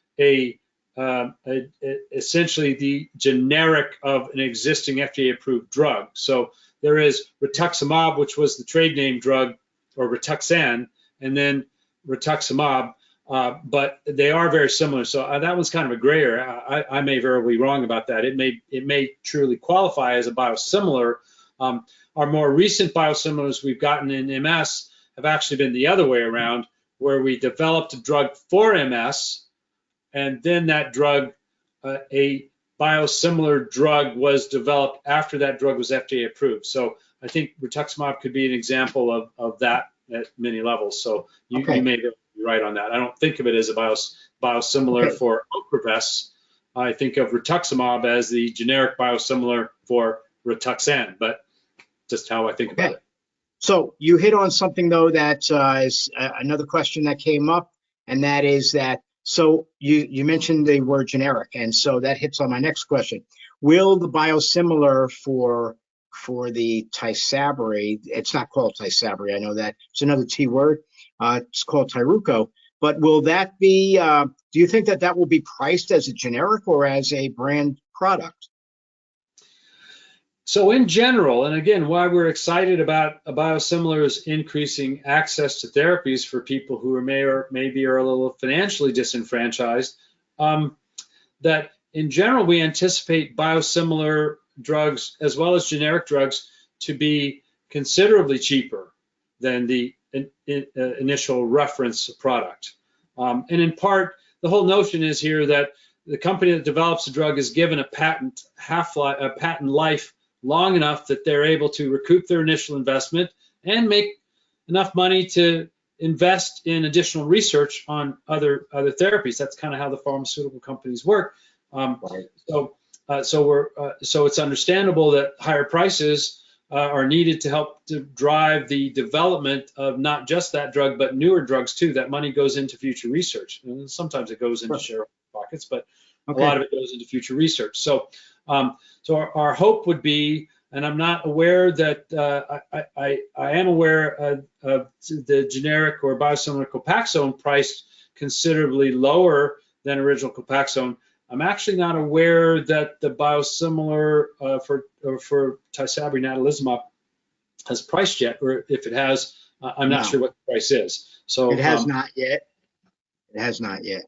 essentially the generic of an existing FDA-approved drug. So there is rituximab, which was the trade name drug, or Rituxan, and then rituximab, but they are very similar. So that one's kind of a gray area. I may very well be wrong about that. It may truly qualify as a biosimilar. Our more recent biosimilars we've gotten in MS have actually been the other way around, where we developed a drug for MS, and then that drug, a biosimilar drug, was developed after that drug was FDA approved. So I think rituximab could be an example of that at many levels. So you may be right on that. I don't think of it as a biosimilar for Ocrevus. I think of rituximab as the generic biosimilar for Rituxan, but just how I think about it. So you hit on something, though, that is another question that came up, and that is that, so you mentioned the word generic, and so that hits on my next question. Will the biosimilar for the Tysabri, it's not called Tysabri, I know that, it's another T word, it's called Tyruko, but will that be, do you think that will be priced as a generic or as a brand product? So in general, and again, why we're excited about biosimilars increasing access to therapies for people who maybe are a little financially disenfranchised, that in general, we anticipate biosimilar drugs as well as generic drugs to be considerably cheaper than the initial reference product. And in part, the whole notion is here that the company that develops a drug is given a patent life long enough that they're able to recoup their initial investment and make enough money to invest in additional research on other therapies. That's kind of how the pharmaceutical companies work. So it's understandable that higher prices are needed to help to drive the development of not just that drug, but newer drugs too. That money goes into future research. And sometimes it goes into shareholder pockets, but a lot of it goes into future research. So our hope would be, and I'm not aware that I am aware of the generic or biosimilar Copaxone priced considerably lower than original Copaxone. I'm actually not aware that the biosimilar for Tysabri natalizumab has priced yet, or if it has, I'm not sure what the price is. So it has not yet. It has not yet.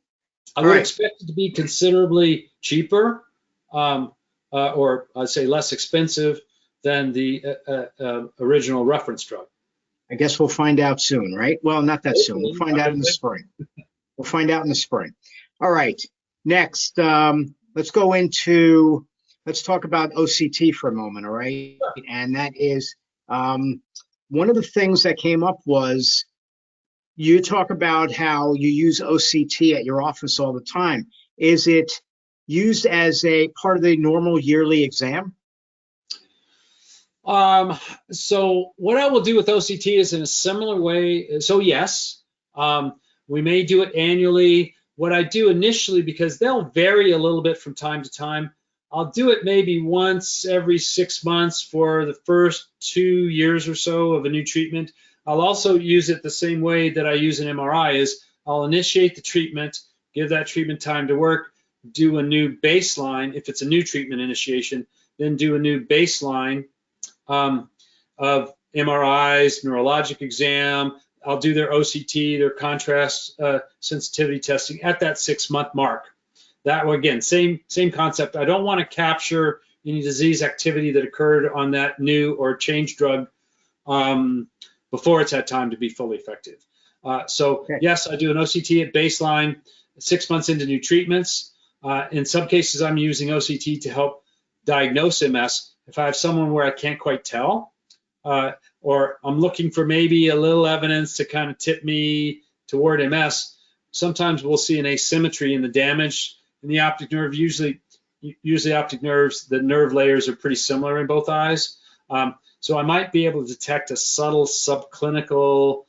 I would expect it to be considerably cheaper, or I'd say less expensive than the original reference drug. I guess we'll find out soon, right? Well, not that soon. We'll find out in the spring. We'll find out in the spring. All right. Next, let's talk about OCT for a moment, all right? Sure. And that is, one of the things that came up was you talk about how you use OCT at your office all the time. Is it used as a part of the normal yearly exam? So what I will do with OCT is in a similar way. So yes, we may do it annually. What I do initially, because they'll vary a little bit from time to time, I'll do it maybe once every 6 months for the first 2 years or so of a new treatment. I'll also use it the same way that I use an MRI is I'll initiate the treatment, give that treatment time to work, do a new baseline. If it's a new treatment initiation, then do a new baseline of MRIs, neurologic exam. I'll do their OCT, their contrast sensitivity testing at that 6-month mark. That way, again, same concept. I don't want to capture any disease activity that occurred on that new or changed drug before it's had time to be fully effective. So Okay. yes, I do an OCT at baseline, 6 months into new treatments. In some cases, I'm using OCT to help diagnose MS. If I have someone where I can't quite tell, or I'm looking for maybe a little evidence to kind of tip me toward MS, sometimes we'll see an asymmetry in the damage in the optic nerve. Usually optic nerves, the nerve layers are pretty similar in both eyes. So I might be able to detect a subtle subclinical,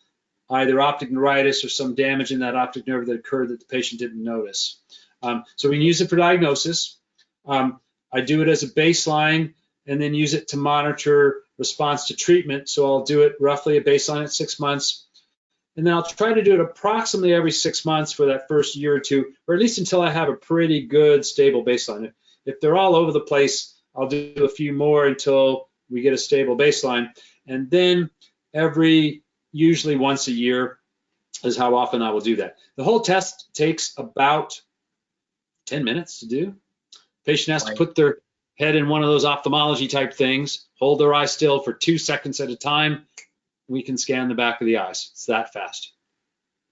either optic neuritis or some damage in that optic nerve that occurred that the patient didn't notice. So we can use it for diagnosis. I do it as a baseline and then use it to monitor response to treatment. So I'll do it roughly a baseline at 6 months. And then I'll try to do it approximately every 6 months for that first year or two, or at least until I have a pretty good stable baseline. If they're all over the place, I'll do a few more until we get a stable baseline. And then usually once a year is how often I will do that. The whole test takes about 10 minutes to do. Patient has to put their head in one of those ophthalmology type things, hold their eye still for 2 seconds at a time. We can scan the back of the eyes. It's that fast.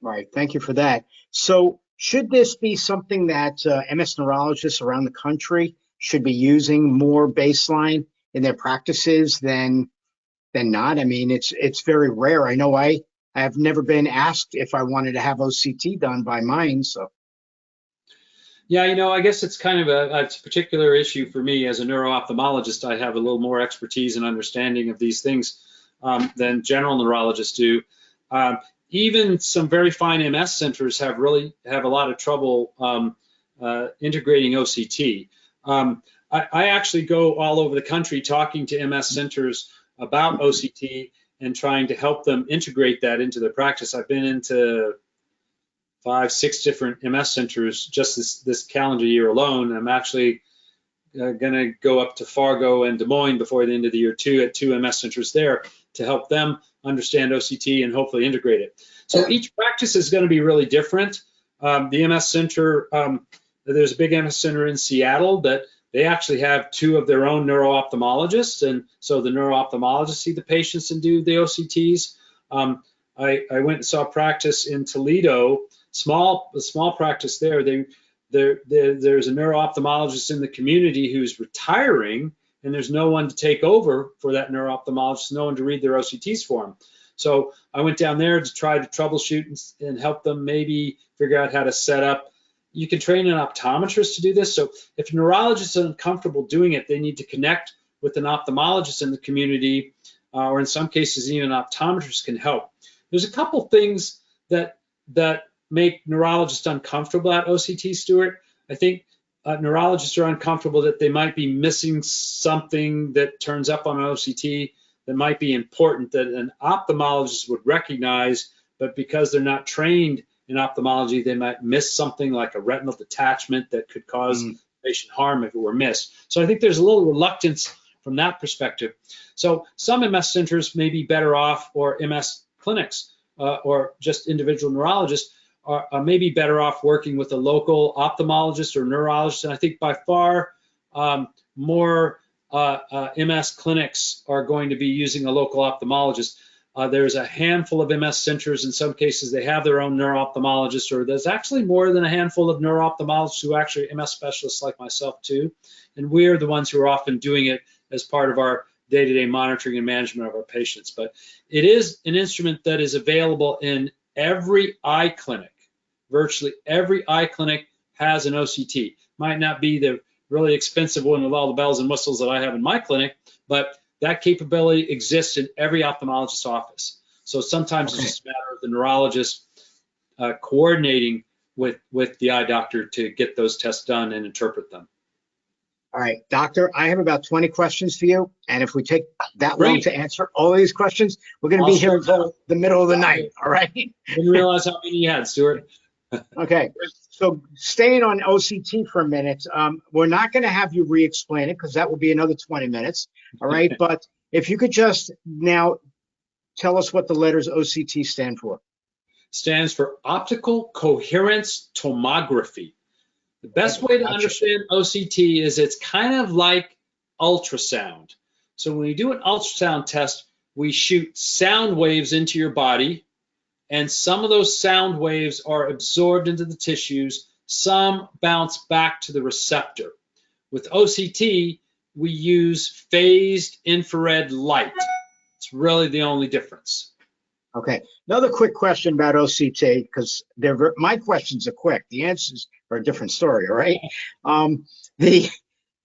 Right. Thank you for that. So should this be something that MS neurologists around the country should be using more baseline in their practices than not? I mean, it's very rare. I know I have never been asked if I wanted to have OCT done by mine. So. Yeah, I guess it's kind of a particular issue for me as a neuro-ophthalmologist. I have a little more expertise and understanding of these things than general neurologists do. Even some very fine MS centers have a lot of trouble integrating OCT. I actually go all over the country talking to MS centers about OCT and trying to help them integrate that into their practice. I've been into 5, 6 different MS centers just this calendar year alone. I'm actually going to go up to Fargo and Des Moines before the end of the year too, at 2 MS centers there to help them understand OCT and hopefully integrate it. So each practice is going to be really different. The MS center, there's a big MS center in Seattle that they actually have 2 of their own neuro-ophthalmologists, and so the neuro-ophthalmologists see the patients and do the OCTs. I went and saw a practice in Toledo, a small practice there. There's a neuro-ophthalmologist in the community who's retiring, and there's no one to take over for that neuro-ophthalmologist, no one to read their OCTs for him. So I went down there to try to troubleshoot and help them maybe figure out how to set up. You can train an optometrist to do this. So if a neurologist is uncomfortable doing it, they need to connect with an ophthalmologist in the community, or in some cases, even an optometrist can help. There's a couple things that make neurologists uncomfortable at OCT, Stuart. I think neurologists are uncomfortable that they might be missing something that turns up on an OCT that might be important that an ophthalmologist would recognize, but because they're not trained in ophthalmology, they might miss something like a retinal detachment that could cause patient harm if it were missed. So I think there's a little reluctance from that perspective. So some MS centers may be better off, or MS clinics, or just individual neurologists are maybe better off working with a local ophthalmologist or neurologist. And I think by far more MS clinics are going to be using a local ophthalmologist. There's a handful of MS centers. In some cases, they have their own neuro-ophthalmologist, or there's actually more than a handful of neuro-ophthalmologists who are actually MS specialists like myself too. And we're the ones who are often doing it as part of our day-to-day monitoring and management of our patients. But it is an instrument that is available in every eye clinic. Virtually every eye clinic has an OCT. Might not be the really expensive one with all the bells and whistles that I have in my clinic, but that capability exists in every ophthalmologist's office. So sometimes it's just a matter of the neurologist coordinating with the eye doctor to get those tests done and interpret them. All right, doctor, I have about 20 questions for you. And if we take that long to answer all of these questions, we're going to be here until the middle of the night. All right. Didn't realize how many you had, Stuart. Okay. So staying on OCT for a minute, we're not going to have you re-explain it because that will be another 20 minutes. All right. But if you could just now tell us what the letters OCT stand for. Stands for optical coherence tomography. The best way to understand OCT is it's kind of like ultrasound. So when we do an ultrasound test, we shoot sound waves into your body, and some of those sound waves are absorbed into the tissues. Some bounce back to the receptor. With OCT, we use phased infrared light. It's really the only difference. Okay. Another quick question about OCT, because my questions are quick. The answers are a different story. All right.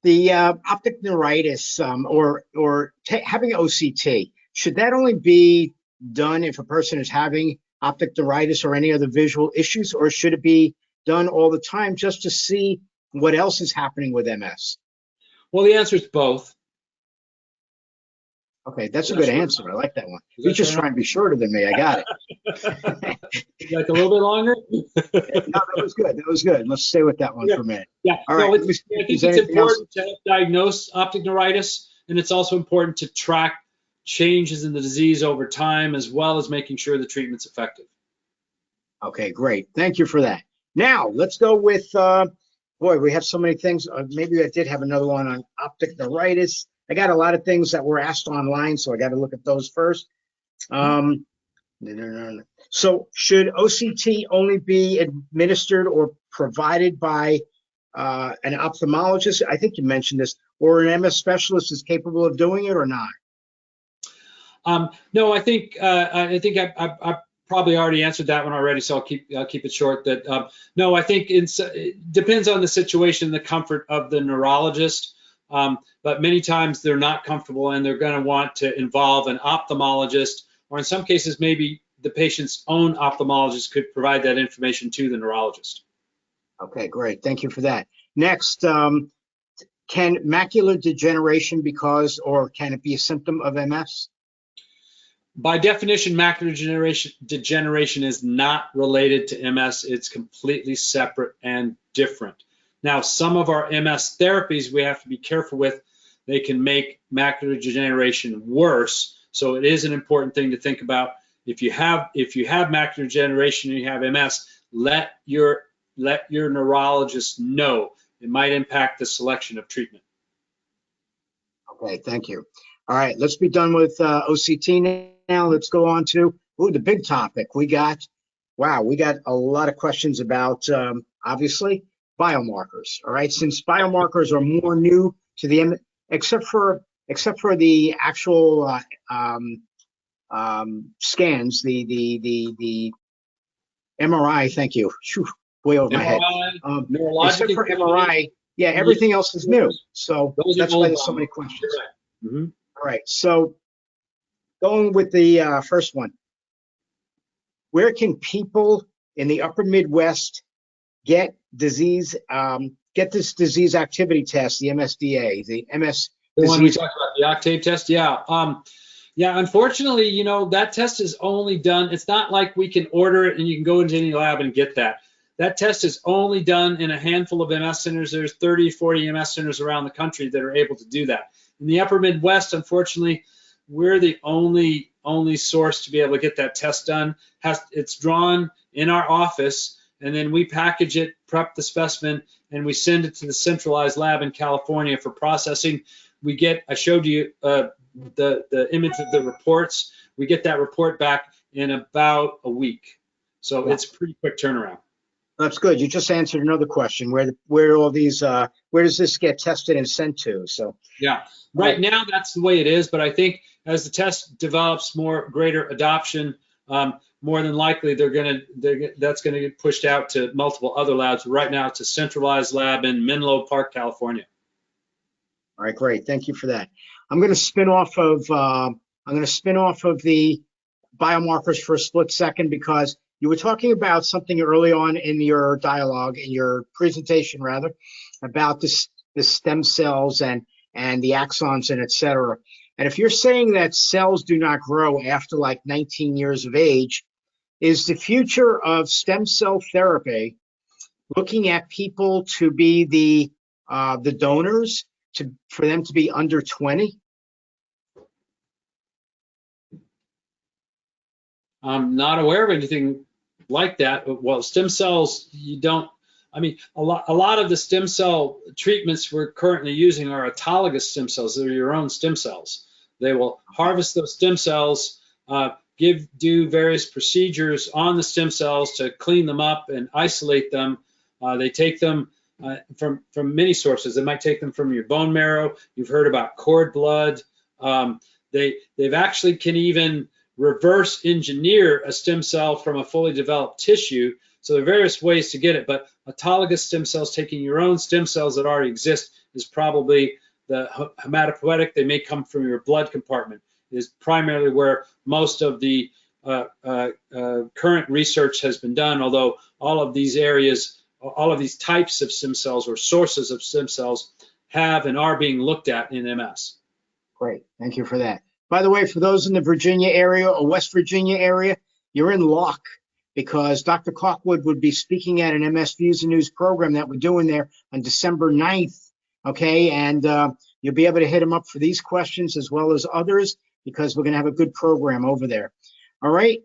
The optic neuritis or having OCT, should that only be done if a person is having optic neuritis or any other visual issues, or should it be done all the time just to see what else is happening with MS? Well, the answer is both. Okay, that's a good answer. I like that one. You're just trying to be shorter than me. I got it. Like a little bit longer? No, that was good. That was good. Let's stay with that one for a minute. Yeah. All right. I think it's important to diagnose optic neuritis, and it's also important to track changes in the disease over time, as well as making sure the treatment's effective. Okay, great. Thank you for that. Now, let's go with, boy, we have so many things. Maybe I did have another one on optic neuritis. I got a lot of things that were asked online, so I got to look at those first. So should OCT only be administered or provided by an ophthalmologist? I think you mentioned this, or an MS specialist is capable of doing it or not? No, I think I probably already answered that one already, so I'll keep it short. That no, I think it depends on the situation and the comfort of the neurologist. But many times they're not comfortable and they're going to want to involve an ophthalmologist, or in some cases, maybe the patient's own ophthalmologist could provide that information to the neurologist. Okay, great. Thank you for that. Next, can macular degeneration be caused, or can it be a symptom of MS? By definition, macular degeneration is not related to MS. It's completely separate and different. Now, some of our MS therapies we have to be careful with. They can make macular degeneration worse. So it is an important thing to think about. If you have macular degeneration and you have MS, let your neurologist know. It might impact the selection of treatment. Okay, thank you. All right, let's be done with OCT now. Let's go on to the big topic. We got a lot of questions about obviously biomarkers. All right, since biomarkers are more new to the except for the actual scans, the MRI. Thank you. Whew, way over my head. Except for MRI, yeah, everything else is new. So that's why there's so many questions. Mm-hmm. All right, so going with the first one, where can people in the upper Midwest get this disease activity test, the MSDA, the MS The one we disease? talked about, the Octave test? Yeah. Yeah, unfortunately, that test is only done, it's not like we can order it and you can go into any lab and get that. That test is only done in a handful of MS centers. There's 30, 40 MS centers around the country that are able to do that. In the upper Midwest, unfortunately, we're the only source to be able to get that test done. It's drawn in our office, and then we package it, prep the specimen, and we send it to the centralized lab in California for processing. I showed you the image of the reports. We get that report back in about a week. So It's a pretty quick turnaround. That's good. You just answered another question. Where all these where does this get tested and sent to? So yeah, right now that's the way it is. But I think as the test develops greater adoption, more than likely that's gonna get pushed out to multiple other labs. Right now it's a centralized lab in Menlo Park, California. All right, great. Thank you for that. I'm going to spin off of the biomarkers for a split second, because you were talking about something early on in your dialogue, in your presentation rather, about the stem cells and the axons and et cetera. And if you're saying that cells do not grow after like 19 years of age, is the future of stem cell therapy looking at people to be the donors, for them to be under 20? I'm not aware of anything like that. Well, stem cells, you don't. I mean, a lot of the stem cell treatments we're currently using are autologous stem cells. They're your own stem cells. They will harvest those stem cells, do various procedures on the stem cells to clean them up and isolate them. They take them from many sources. They might take them from your bone marrow. You've heard about cord blood. They've actually can even reverse engineer a stem cell from a fully developed tissue. So there are various ways to get it, but autologous stem cells, taking your own stem cells that already exist, is probably the hematopoietic. They may come from your blood compartment, is primarily where most of the current research has been done, although all of these areas, all of these types of stem cells or sources of stem cells have and are being looked at in MS. Great, thank you for that. By the way, for those in the Virginia area or West Virginia area, you're in luck, because Dr. Calkwood would be speaking at an MS Views and News program that we're doing there on December 9th, okay? And you'll be able to hit him up for these questions as well as others, because we're going to have a good program over there. All right,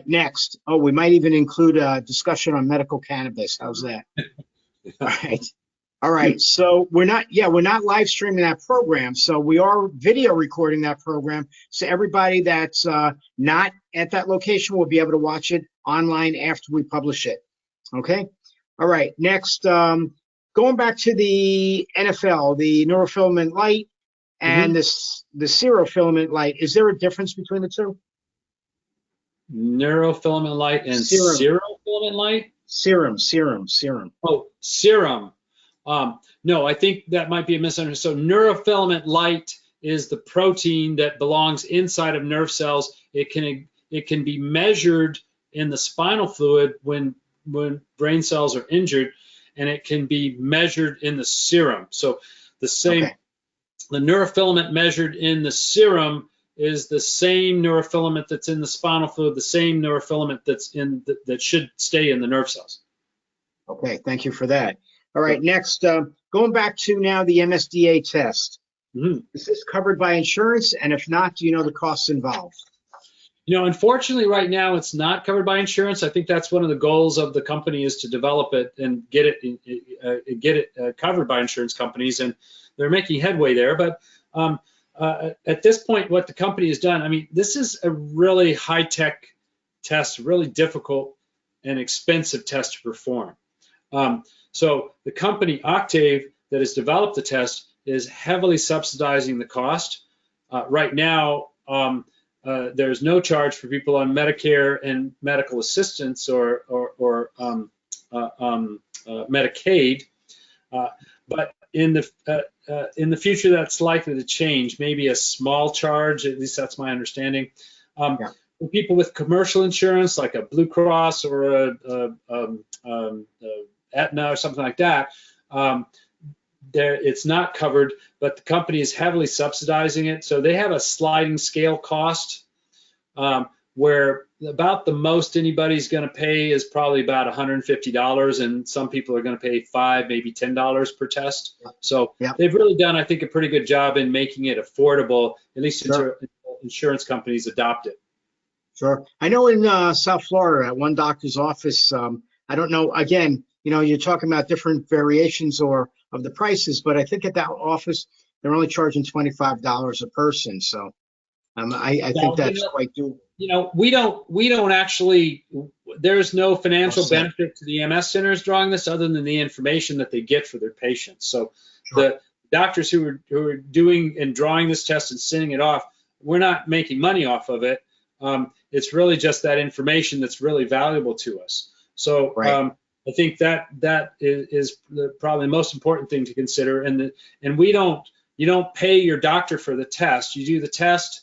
next. Oh, we might even include a discussion on medical cannabis. How's that? All right. So we're not live streaming that program. So we are video recording that program. So everybody that's not at that location will be able to watch it online after we publish it. Okay. All right. Next, going back to the NFL, the neurofilament light and the serofilament light. Is there a difference between the two? Neurofilament light and serofilament light? Serum. Oh, serum. No, I think that might be a misunderstanding. So neurofilament light is the protein that belongs inside of nerve cells. It can be measured in the spinal fluid when brain cells are injured, and it can be measured in the serum. So the same, the neurofilament measured in the serum is the same neurofilament that's in the spinal fluid, the same neurofilament that's that should stay in the nerve cells. Okay, thank you for that. All right, next, going back to now the MSDA test. Is this covered by insurance? And if not, do you know the costs involved? You know, unfortunately, right now it's not covered by insurance. I think that's one of the goals of the company, is to develop it and get it covered by insurance companies, and they're making headway there. But at this point, what the company has done, I mean, this is a really high-tech test, really difficult and expensive test to perform. So the company Octave that has developed the test is heavily subsidizing the cost. Right now, there's no charge for people on Medicare and medical assistance or Medicaid, but in the future, that's likely to change. Maybe a small charge, at least that's my understanding. For people with commercial insurance, like a Blue Cross or a Aetna or something like that, it's not covered, but the company is heavily subsidizing it. So they have a sliding scale cost, where about the most anybody's going to pay is probably about $150, and some people are going to pay $5, maybe $10 per test. So they've really done, I think, a pretty good job in making it affordable, at least until insurance companies adopt it. Sure. I know in South Florida, at one doctor's office, I don't know, again, you know, you're talking about different variations of the prices, but I think at that office, they're only charging $25 a person. So I think that's quite doable. You know, we don't actually, there's no financial benefit to the MS centers drawing this, other than the information that they get for their patients. So the doctors who are doing and drawing this test and sending it off, we're not making money off of it. It's really just that information that's really valuable to us. So I think that is probably the most important thing to consider. And we don't you don't pay your doctor for the test. You do the test,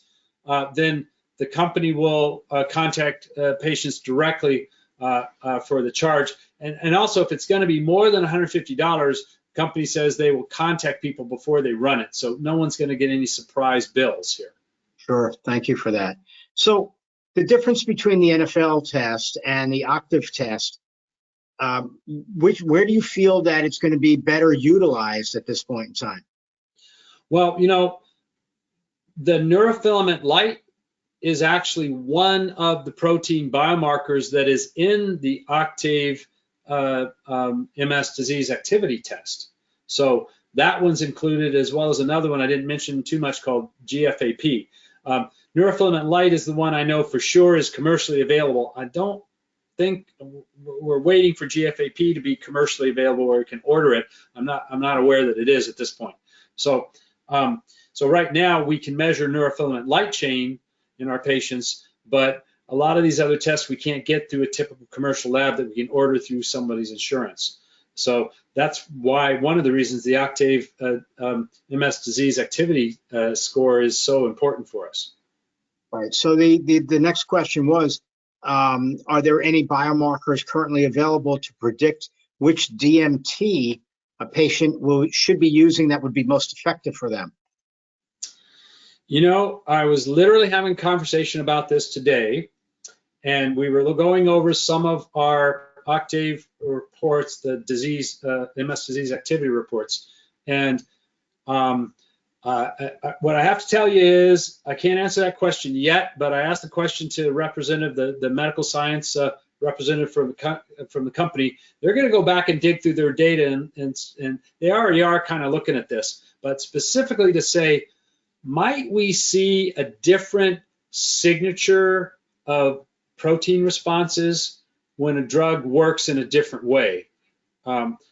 then the company will contact patients directly for the charge. And also, if it's going to be more than $150, the company says they will contact people before they run it. So no one's going to get any surprise bills here. Sure. Thank you for that. So the difference between the NFL test and the Octave test, where do you feel that it's going to be better utilized at this point in time? Well, you know, the neurofilament light is actually one of the protein biomarkers that is in the Octave MS disease activity test. So that one's included, as well as another one I didn't mention too much called GFAP. Neurofilament light is the one I know for sure is commercially available. I don't think we're waiting for GFAP to be commercially available where we can order it. I'm not aware that it is at this point. So right now we can measure neurofilament light chain in our patients, but a lot of these other tests we can't get through a typical commercial lab that we can order through somebody's insurance. So that's why one of the reasons the Octave MS disease activity score is so important for us. Right. So the next question was, are there any biomarkers currently available to predict which DMT a patient should be using that would be most effective for them? You know, I was literally having a conversation about this today, and we were going over some of our Octave reports, the disease, MS disease activity reports. And what I have to tell you is I can't answer that question yet, but I asked the question to the representative, the medical science representative from the company. They're going to go back and dig through their data, and they already are kind of looking at this, but specifically to say, might we see a different signature of protein responses when a drug works in a different way?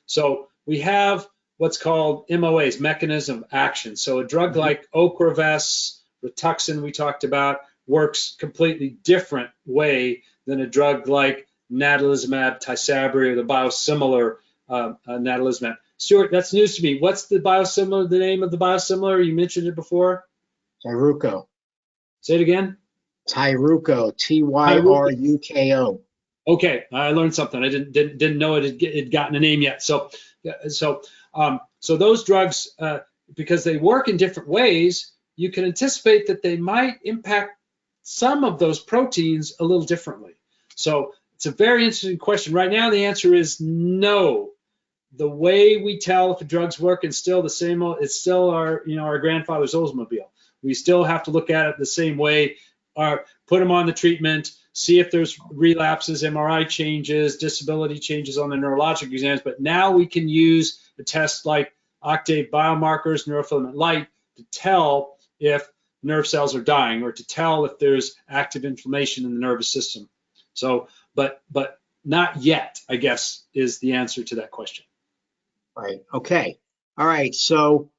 So we have what's called MOAs, mechanism of action. So a drug like Ocrevus, Rituxan we talked about, works completely different way than a drug like natalizumab, Tysabri, or the biosimilar natalizumab. Stuart, that's news to me. What's the biosimilar, the name of the biosimilar? You mentioned it before. Tyruko. Say it again. Tyruko, Tyruko. Okay, I learned something. I didn't know it had gotten a name yet. So those drugs, because they work in different ways, you can anticipate that they might impact some of those proteins a little differently. So it's a very interesting question. Right now, the answer is no. The way we tell if a drug's working still the same. It's still our grandfather's Oldsmobile. We still have to look at it the same way. Put them on the treatment, see if there's relapses, MRI changes, disability changes on the neurologic exams. But now we can use a test like Octave biomarkers, neurofilament light, to tell if nerve cells are dying or to tell if there's active inflammation in the nervous system. So, but not yet, I guess, is the answer to that question. Right. Okay. All right. So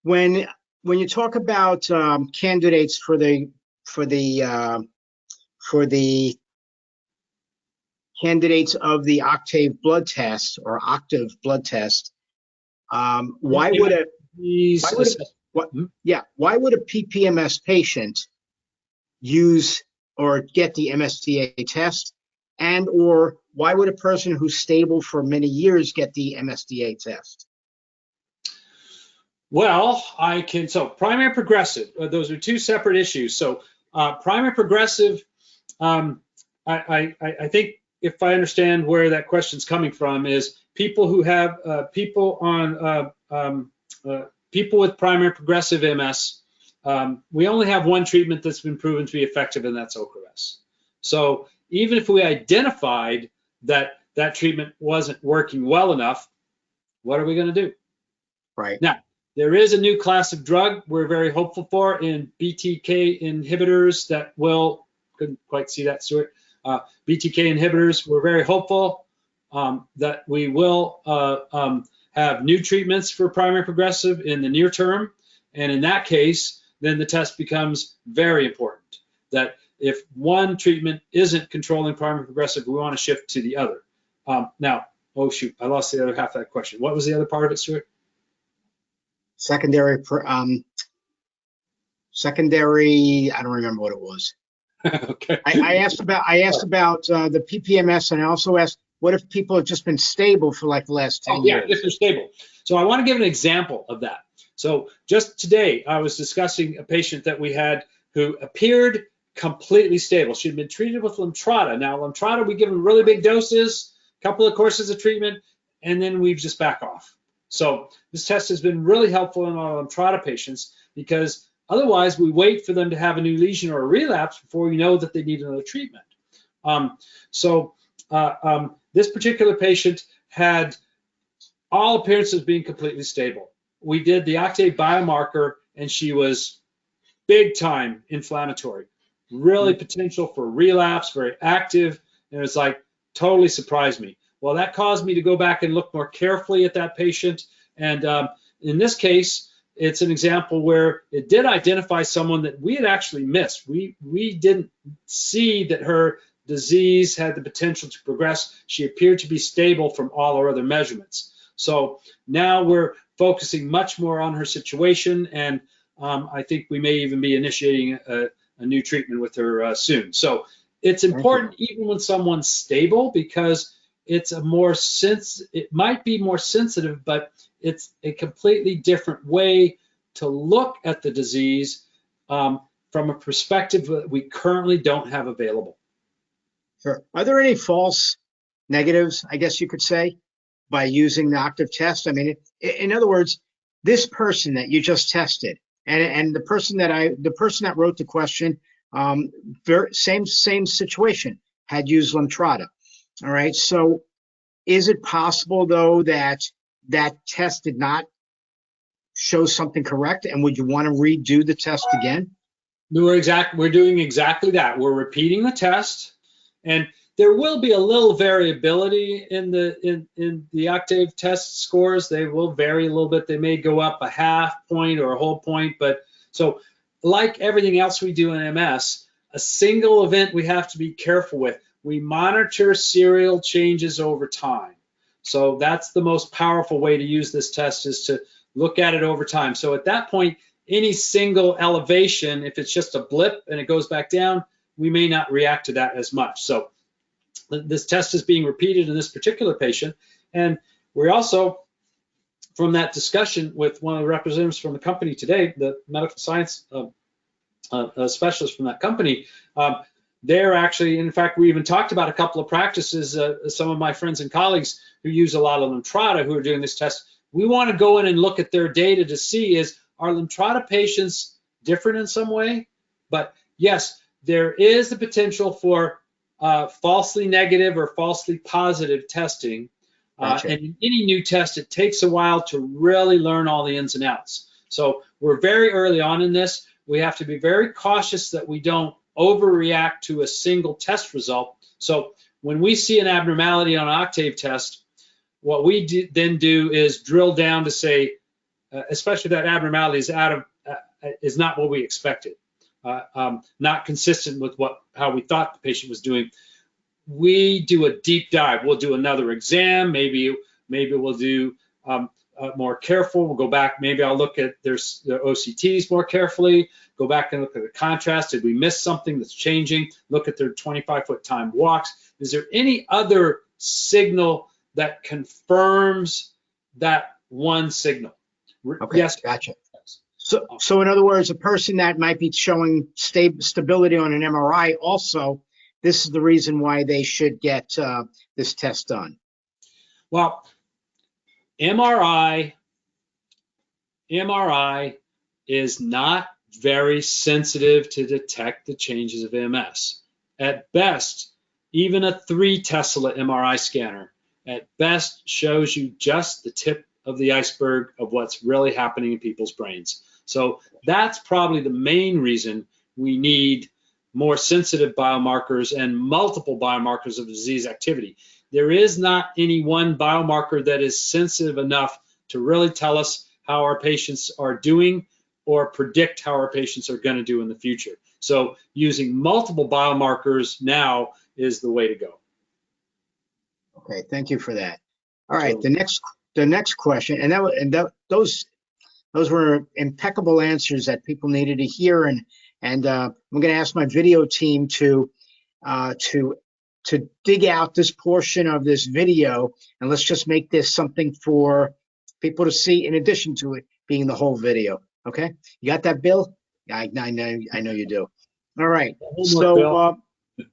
when you talk about candidates for the candidates of the Octave blood test or Octave blood test, why would a PPMS patient use or get the MSDA test, and or why would a person who's stable for many years get the MSDA test? Well, so primary progressive, those are two separate issues. So primary progressive, I think if I understand where that question's coming from, is people who have people with primary progressive MS. We only have one treatment that's been proven to be effective, and that's Ocrevus. So even if we identified that treatment wasn't working well enough, what are we going to do? Right. Now, there is a new class of drug we're very hopeful for in BTK inhibitors that will, couldn't quite see that, Stuart. BTK inhibitors, we're very hopeful that we will have new treatments for primary progressive in the near term. And in that case, then the test becomes very important. That if one treatment isn't controlling primary progressive, we want to shift to the other. Now, oh shoot, I lost the other half of that question. What was the other part of it, Stuart? secondary, secondary, I don't remember what it was. Okay. I asked about the PPMS, and I also asked, what if people have just been stable for like the last 10 years? If they're stable. So I want to give an example of that. So just today, I was discussing a patient that we had who appeared completely stable. She'd been treated with Lemtrada. Now, Lemtrada, we give them really big doses, a couple of courses of treatment, and then we just back off. So this test has been really helpful in our Lemtrada patients, because otherwise we wait for them to have a new lesion or a relapse before we know that they need another treatment. This particular patient had all appearances being completely stable. We did the Octave biomarker, and she was big time inflammatory, really potential for relapse, very active, and it was like totally surprised me. Well, that caused me to go back and look more carefully at that patient, and in this case, it's an example where it did identify someone that we had actually missed. We didn't see that her disease had the potential to progress. She appeared to be stable from all our other measurements. So now we're focusing much more on her situation, and I think we may even be initiating a new treatment with her soon. So it's important even when someone's stable, because it's it might be more sensitive, but it's a completely different way to look at the disease from a perspective that we currently don't have available. Sure. Are there any false negatives, I guess you could say, by using the Octave test? I mean, in other words, this person that you just tested, and the person that wrote the question, same situation, had used Lemtrada. All right. So is it possible, though, that test did not show something correct, and would you want to redo the test again? We're doing exactly that. We're repeating the test, and there will be a little variability in the Octave test scores. They will vary a little bit. They may go up a half point or a whole point, but so like everything else we do in MS, a single event we have to be careful with. We monitor serial changes over time. So that's the most powerful way to use this test, is to look at it over time. So at that point, any single elevation, if it's just a blip and it goes back down, we may not react to that as much. So this test is being repeated in this particular patient. And we're also, from that discussion with one of the representatives from the company today, the medical science specialist from that company, they're actually, in fact, we even talked about a couple of practices, some of my friends and colleagues who use a lot of Lemtrada who are doing this test. We want to go in and look at their data to see, are Lemtrada patients different in some way? But yes, there is the potential for falsely negative or falsely positive testing. Gotcha. And in any new test, it takes a while to really learn all the ins and outs. So we're very early on in this. We have to be very cautious that we don't overreact to a single test result. So when we see an abnormality on an Octave test, what we then do is drill down to say, especially if that abnormality is not what we expected, not consistent with how we thought the patient was doing. We do a deep dive. We'll do another exam. Maybe we'll do more careful. We'll go back. Maybe I'll look at their OCTs more carefully. Go back and look at the contrast. Did we miss something that's changing? Look at their 25-foot timed walks. Is there any other signal that confirms that one signal? Okay, yes. Gotcha. So in other words, a person that might be showing stability on an MRI, also, this is the reason why they should get this test done. Well, MRI is not very sensitive to detect the changes of MS. At best, even a 3 Tesla MRI scanner at best shows you just the tip of the iceberg of what's really happening in people's brains. So that's probably the main reason we need more sensitive biomarkers and multiple biomarkers of disease activity. There is not any one biomarker that is sensitive enough to really tell us how our patients are doing or predict how our patients are going to do in the future. So using multiple biomarkers now is the way to go. Okay, thank you for that. All right, the next question, those Those were impeccable answers that people needed to hear, and I'm going to ask my video team to dig out this portion of this video, and let's just make this something for people to see in addition to it being the whole video. Okay, you got that, Bill? I know you do. All right. So,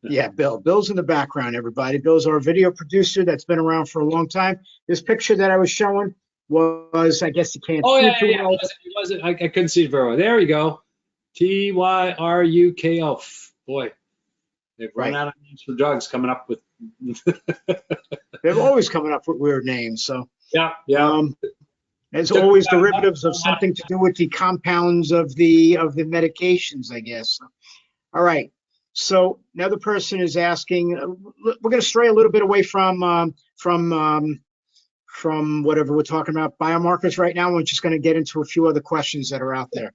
yeah, Bill's in the background, everybody. Bill's our video producer that's been around for a long time. This picture that I was showing was, I guess you can't see it too well. It wasn't, I couldn't see it very well. There we go. TYRUKO. Boy, they've run out of names for drugs coming up with. They're always coming up with weird names. So yeah. It's always derivatives of something to do with the compounds of the medications, I guess. All right. So another person is asking. We're going to stray a little bit away from whatever we're talking about, biomarkers right now. We're just going to get into a few other questions that are out there.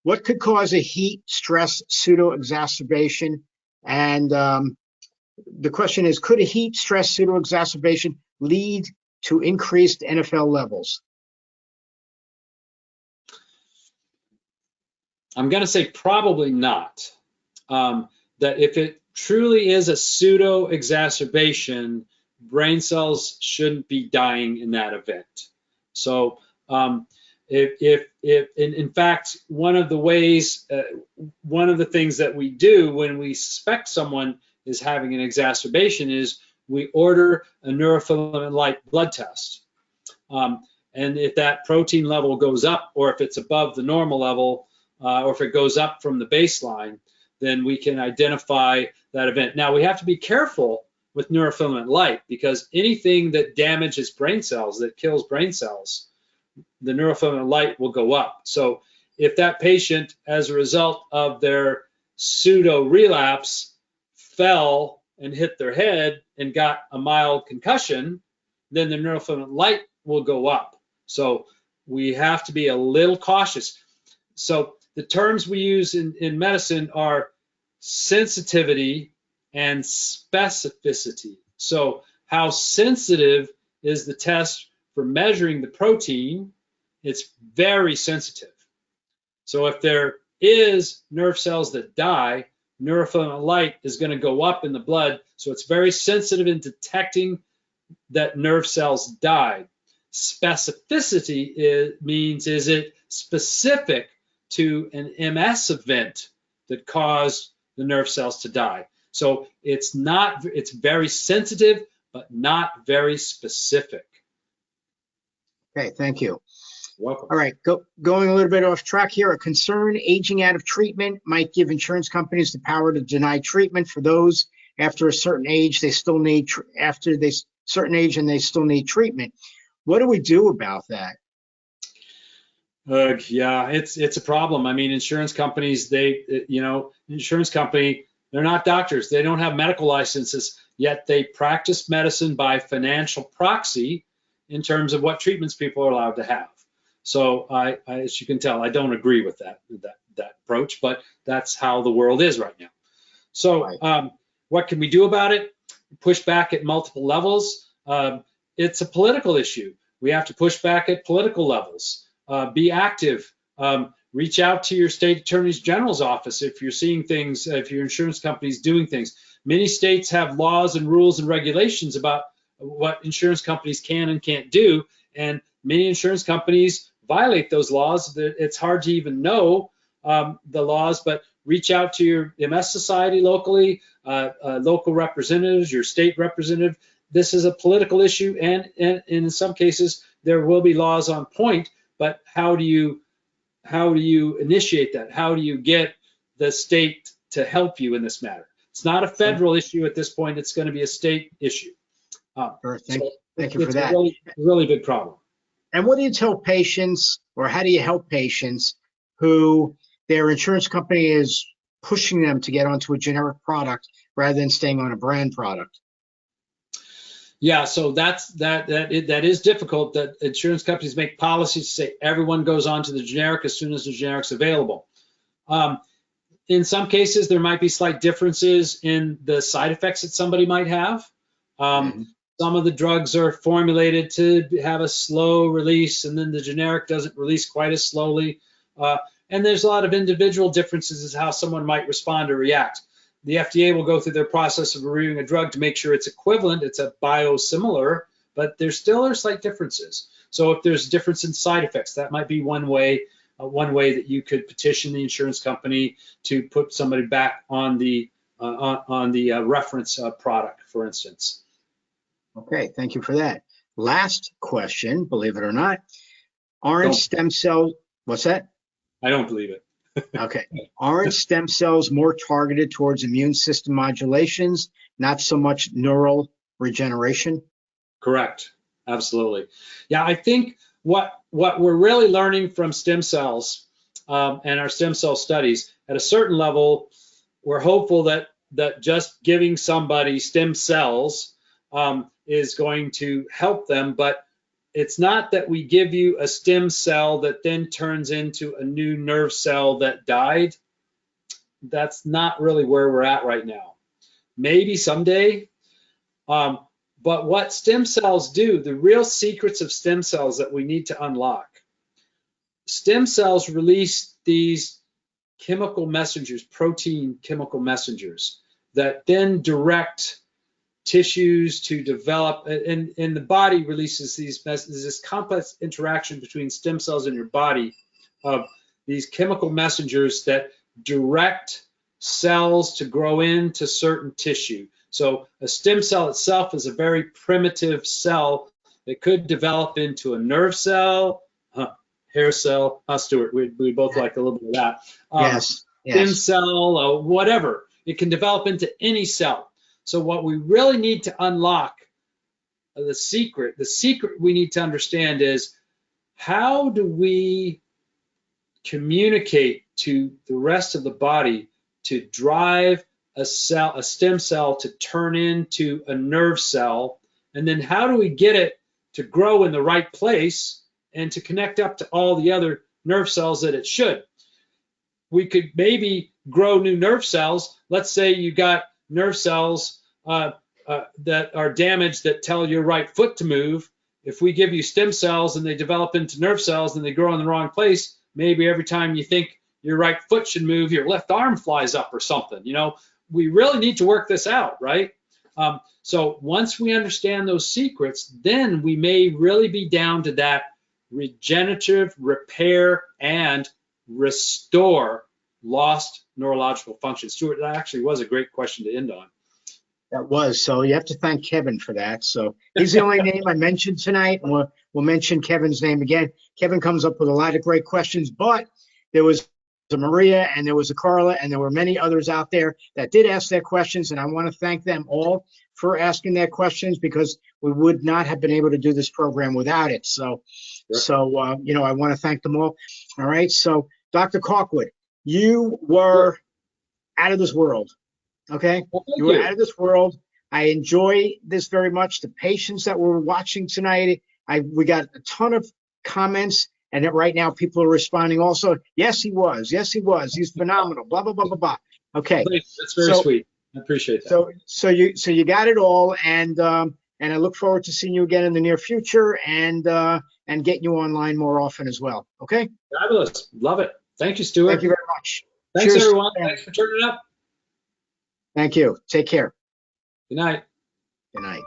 What could cause a heat stress pseudo-exacerbation? And the question is, could a heat stress pseudo-exacerbation lead to increased NFL levels? I'm going to say probably not. That if it truly is a pseudo-exacerbation, brain cells shouldn't be dying in that event. So if in fact, one of the ways, one of the things that we do when we suspect someone is having an exacerbation is we order a neurofilament light blood test. And if that protein level goes up, or if it's above the normal level, or if it goes up from the baseline, then we can identify that event. Now, we have to be careful with neurofilament light, because anything that damages brain cells, that kills brain cells, the neurofilament light will go up. So if that patient, as a result of their pseudo relapse, fell and hit their head and got a mild concussion, then the neurofilament light will go up. So we have to be a little cautious. So the terms we use in medicine are sensitivity and specificity. So how sensitive is the test for measuring the protein? It's very sensitive. So if there is nerve cells that die, neurofilament light is going to go up in the blood. So it's very sensitive in detecting that nerve cells died. Specificity means, is it specific to an MS event that caused the nerve cells to die? So it's very sensitive, but not very specific. Okay, thank you. Welcome. All right, going a little bit off track here. A concern aging out of treatment might give insurance companies the power to deny treatment for those after a certain age. They still need certain age and they still need treatment. What do we do about that? Yeah, it's a problem. I mean, insurance companies, insurance company, they're not doctors. They don't have medical licenses, yet they practice medicine by financial proxy in terms of what treatments people are allowed to have. So as you can tell, I don't agree with that approach, but that's how the world is right now. So what can we do about it? Push back at multiple levels. It's a political issue. We have to push back at political levels. Be active. Reach out to your state attorney general's office if you're seeing things, if your insurance company is doing things. Many states have laws and rules and regulations about what insurance companies can and can't do, and many insurance companies violate those laws. It's hard to even know the laws, but reach out to your MS society locally, local representatives, your state representative. This is a political issue, and in some cases there will be laws on point, but how do you initiate that? How do you get the state to help you in this matter? It's not a federal issue at this point. It's going to be a state issue. Sure, thank you for that. It's a really big problem. And what do you tell patients, or how do you help patients who their insurance company is pushing them to get onto a generic product rather than staying on a brand product? Yeah, so that is difficult. That insurance companies make policies to say everyone goes on to the generic as soon as the generic's available. In some cases, there might be slight differences in the side effects that somebody might have. Some of the drugs are formulated to have a slow release, and then the generic doesn't release quite as slowly. And there's a lot of individual differences as how someone might respond or react. The FDA will go through their process of reviewing a drug to make sure it's equivalent, it's a biosimilar, but there still are slight differences. So if there's a difference in side effects, that might be one way that you could petition the insurance company to put somebody back on the reference product, for instance. Okay, thank you for that. Last question, believe it or not, aren't stem cells, what's that? I don't believe it. Okay, aren't stem cells more targeted towards immune system modulations, not so much neural regeneration? Correct, absolutely. Yeah, I think what we're really learning from stem cells and our stem cell studies, at a certain level, we're hopeful that just giving somebody stem cells is going to help them, but it's not that we give you a stem cell that then turns into a new nerve cell that died. That's not really where we're at right now. Maybe someday, but what stem cells do, the real secrets of stem cells that we need to unlock. Stem cells release these chemical messengers, protein chemical messengers, that then direct tissues to develop, and the body releases these messages, this complex interaction between stem cells in your body of these chemical messengers that direct cells to grow into certain tissue. So a stem cell itself is a very primitive cell that could develop into a nerve cell, hair cell, Stuart, we both like a little bit of that. Yes. Stem cell, whatever. It can develop into any cell. So what we really need to unlock, the secret we need to understand is, how do we communicate to the rest of the body to drive a stem cell to turn into a nerve cell, and then how do we get it to grow in the right place and to connect up to all the other nerve cells that it should? We could maybe grow new nerve cells. Let's say you got nerve cells that are damaged that tell your right foot to move. If we give you stem cells and they develop into nerve cells and they grow in the wrong place, maybe every time you think your right foot should move, your left arm flies up or something. You know, we really need to work this out, right? So once we understand those secrets, then we may really be down to that regenerative repair and restore lost neurological function. Stuart, that actually was a great question to end on. That was. So you have to thank Kevin for that. So he's the only name I mentioned tonight, and we'll mention Kevin's name again. Kevin comes up with a lot of great questions, but there was a Maria and there was a Carla, and there were many others out there that did ask their questions, and I want to thank them all for asking their questions, because we would not have been able to do this program without it. So, sure. You know, I want to thank them all. All right. So, Dr. Calkwood, you were out of this world. Okay, well, you were out of this world. I enjoy this very much. The patients that were watching tonight, we got a ton of comments, and that right now people are responding also. Yes, he was. Yes, he was. He's phenomenal. Blah blah blah blah blah. Okay, that's very sweet. I appreciate that. So you got it all, and I look forward to seeing you again in the near future, and getting you online more often as well. Okay. Fabulous. Love it. Thank you, Stuart. Thank you very much. Thanks, Cheers. everyone. Thanks for turning up. Thank you. Take care. Good night. Good night.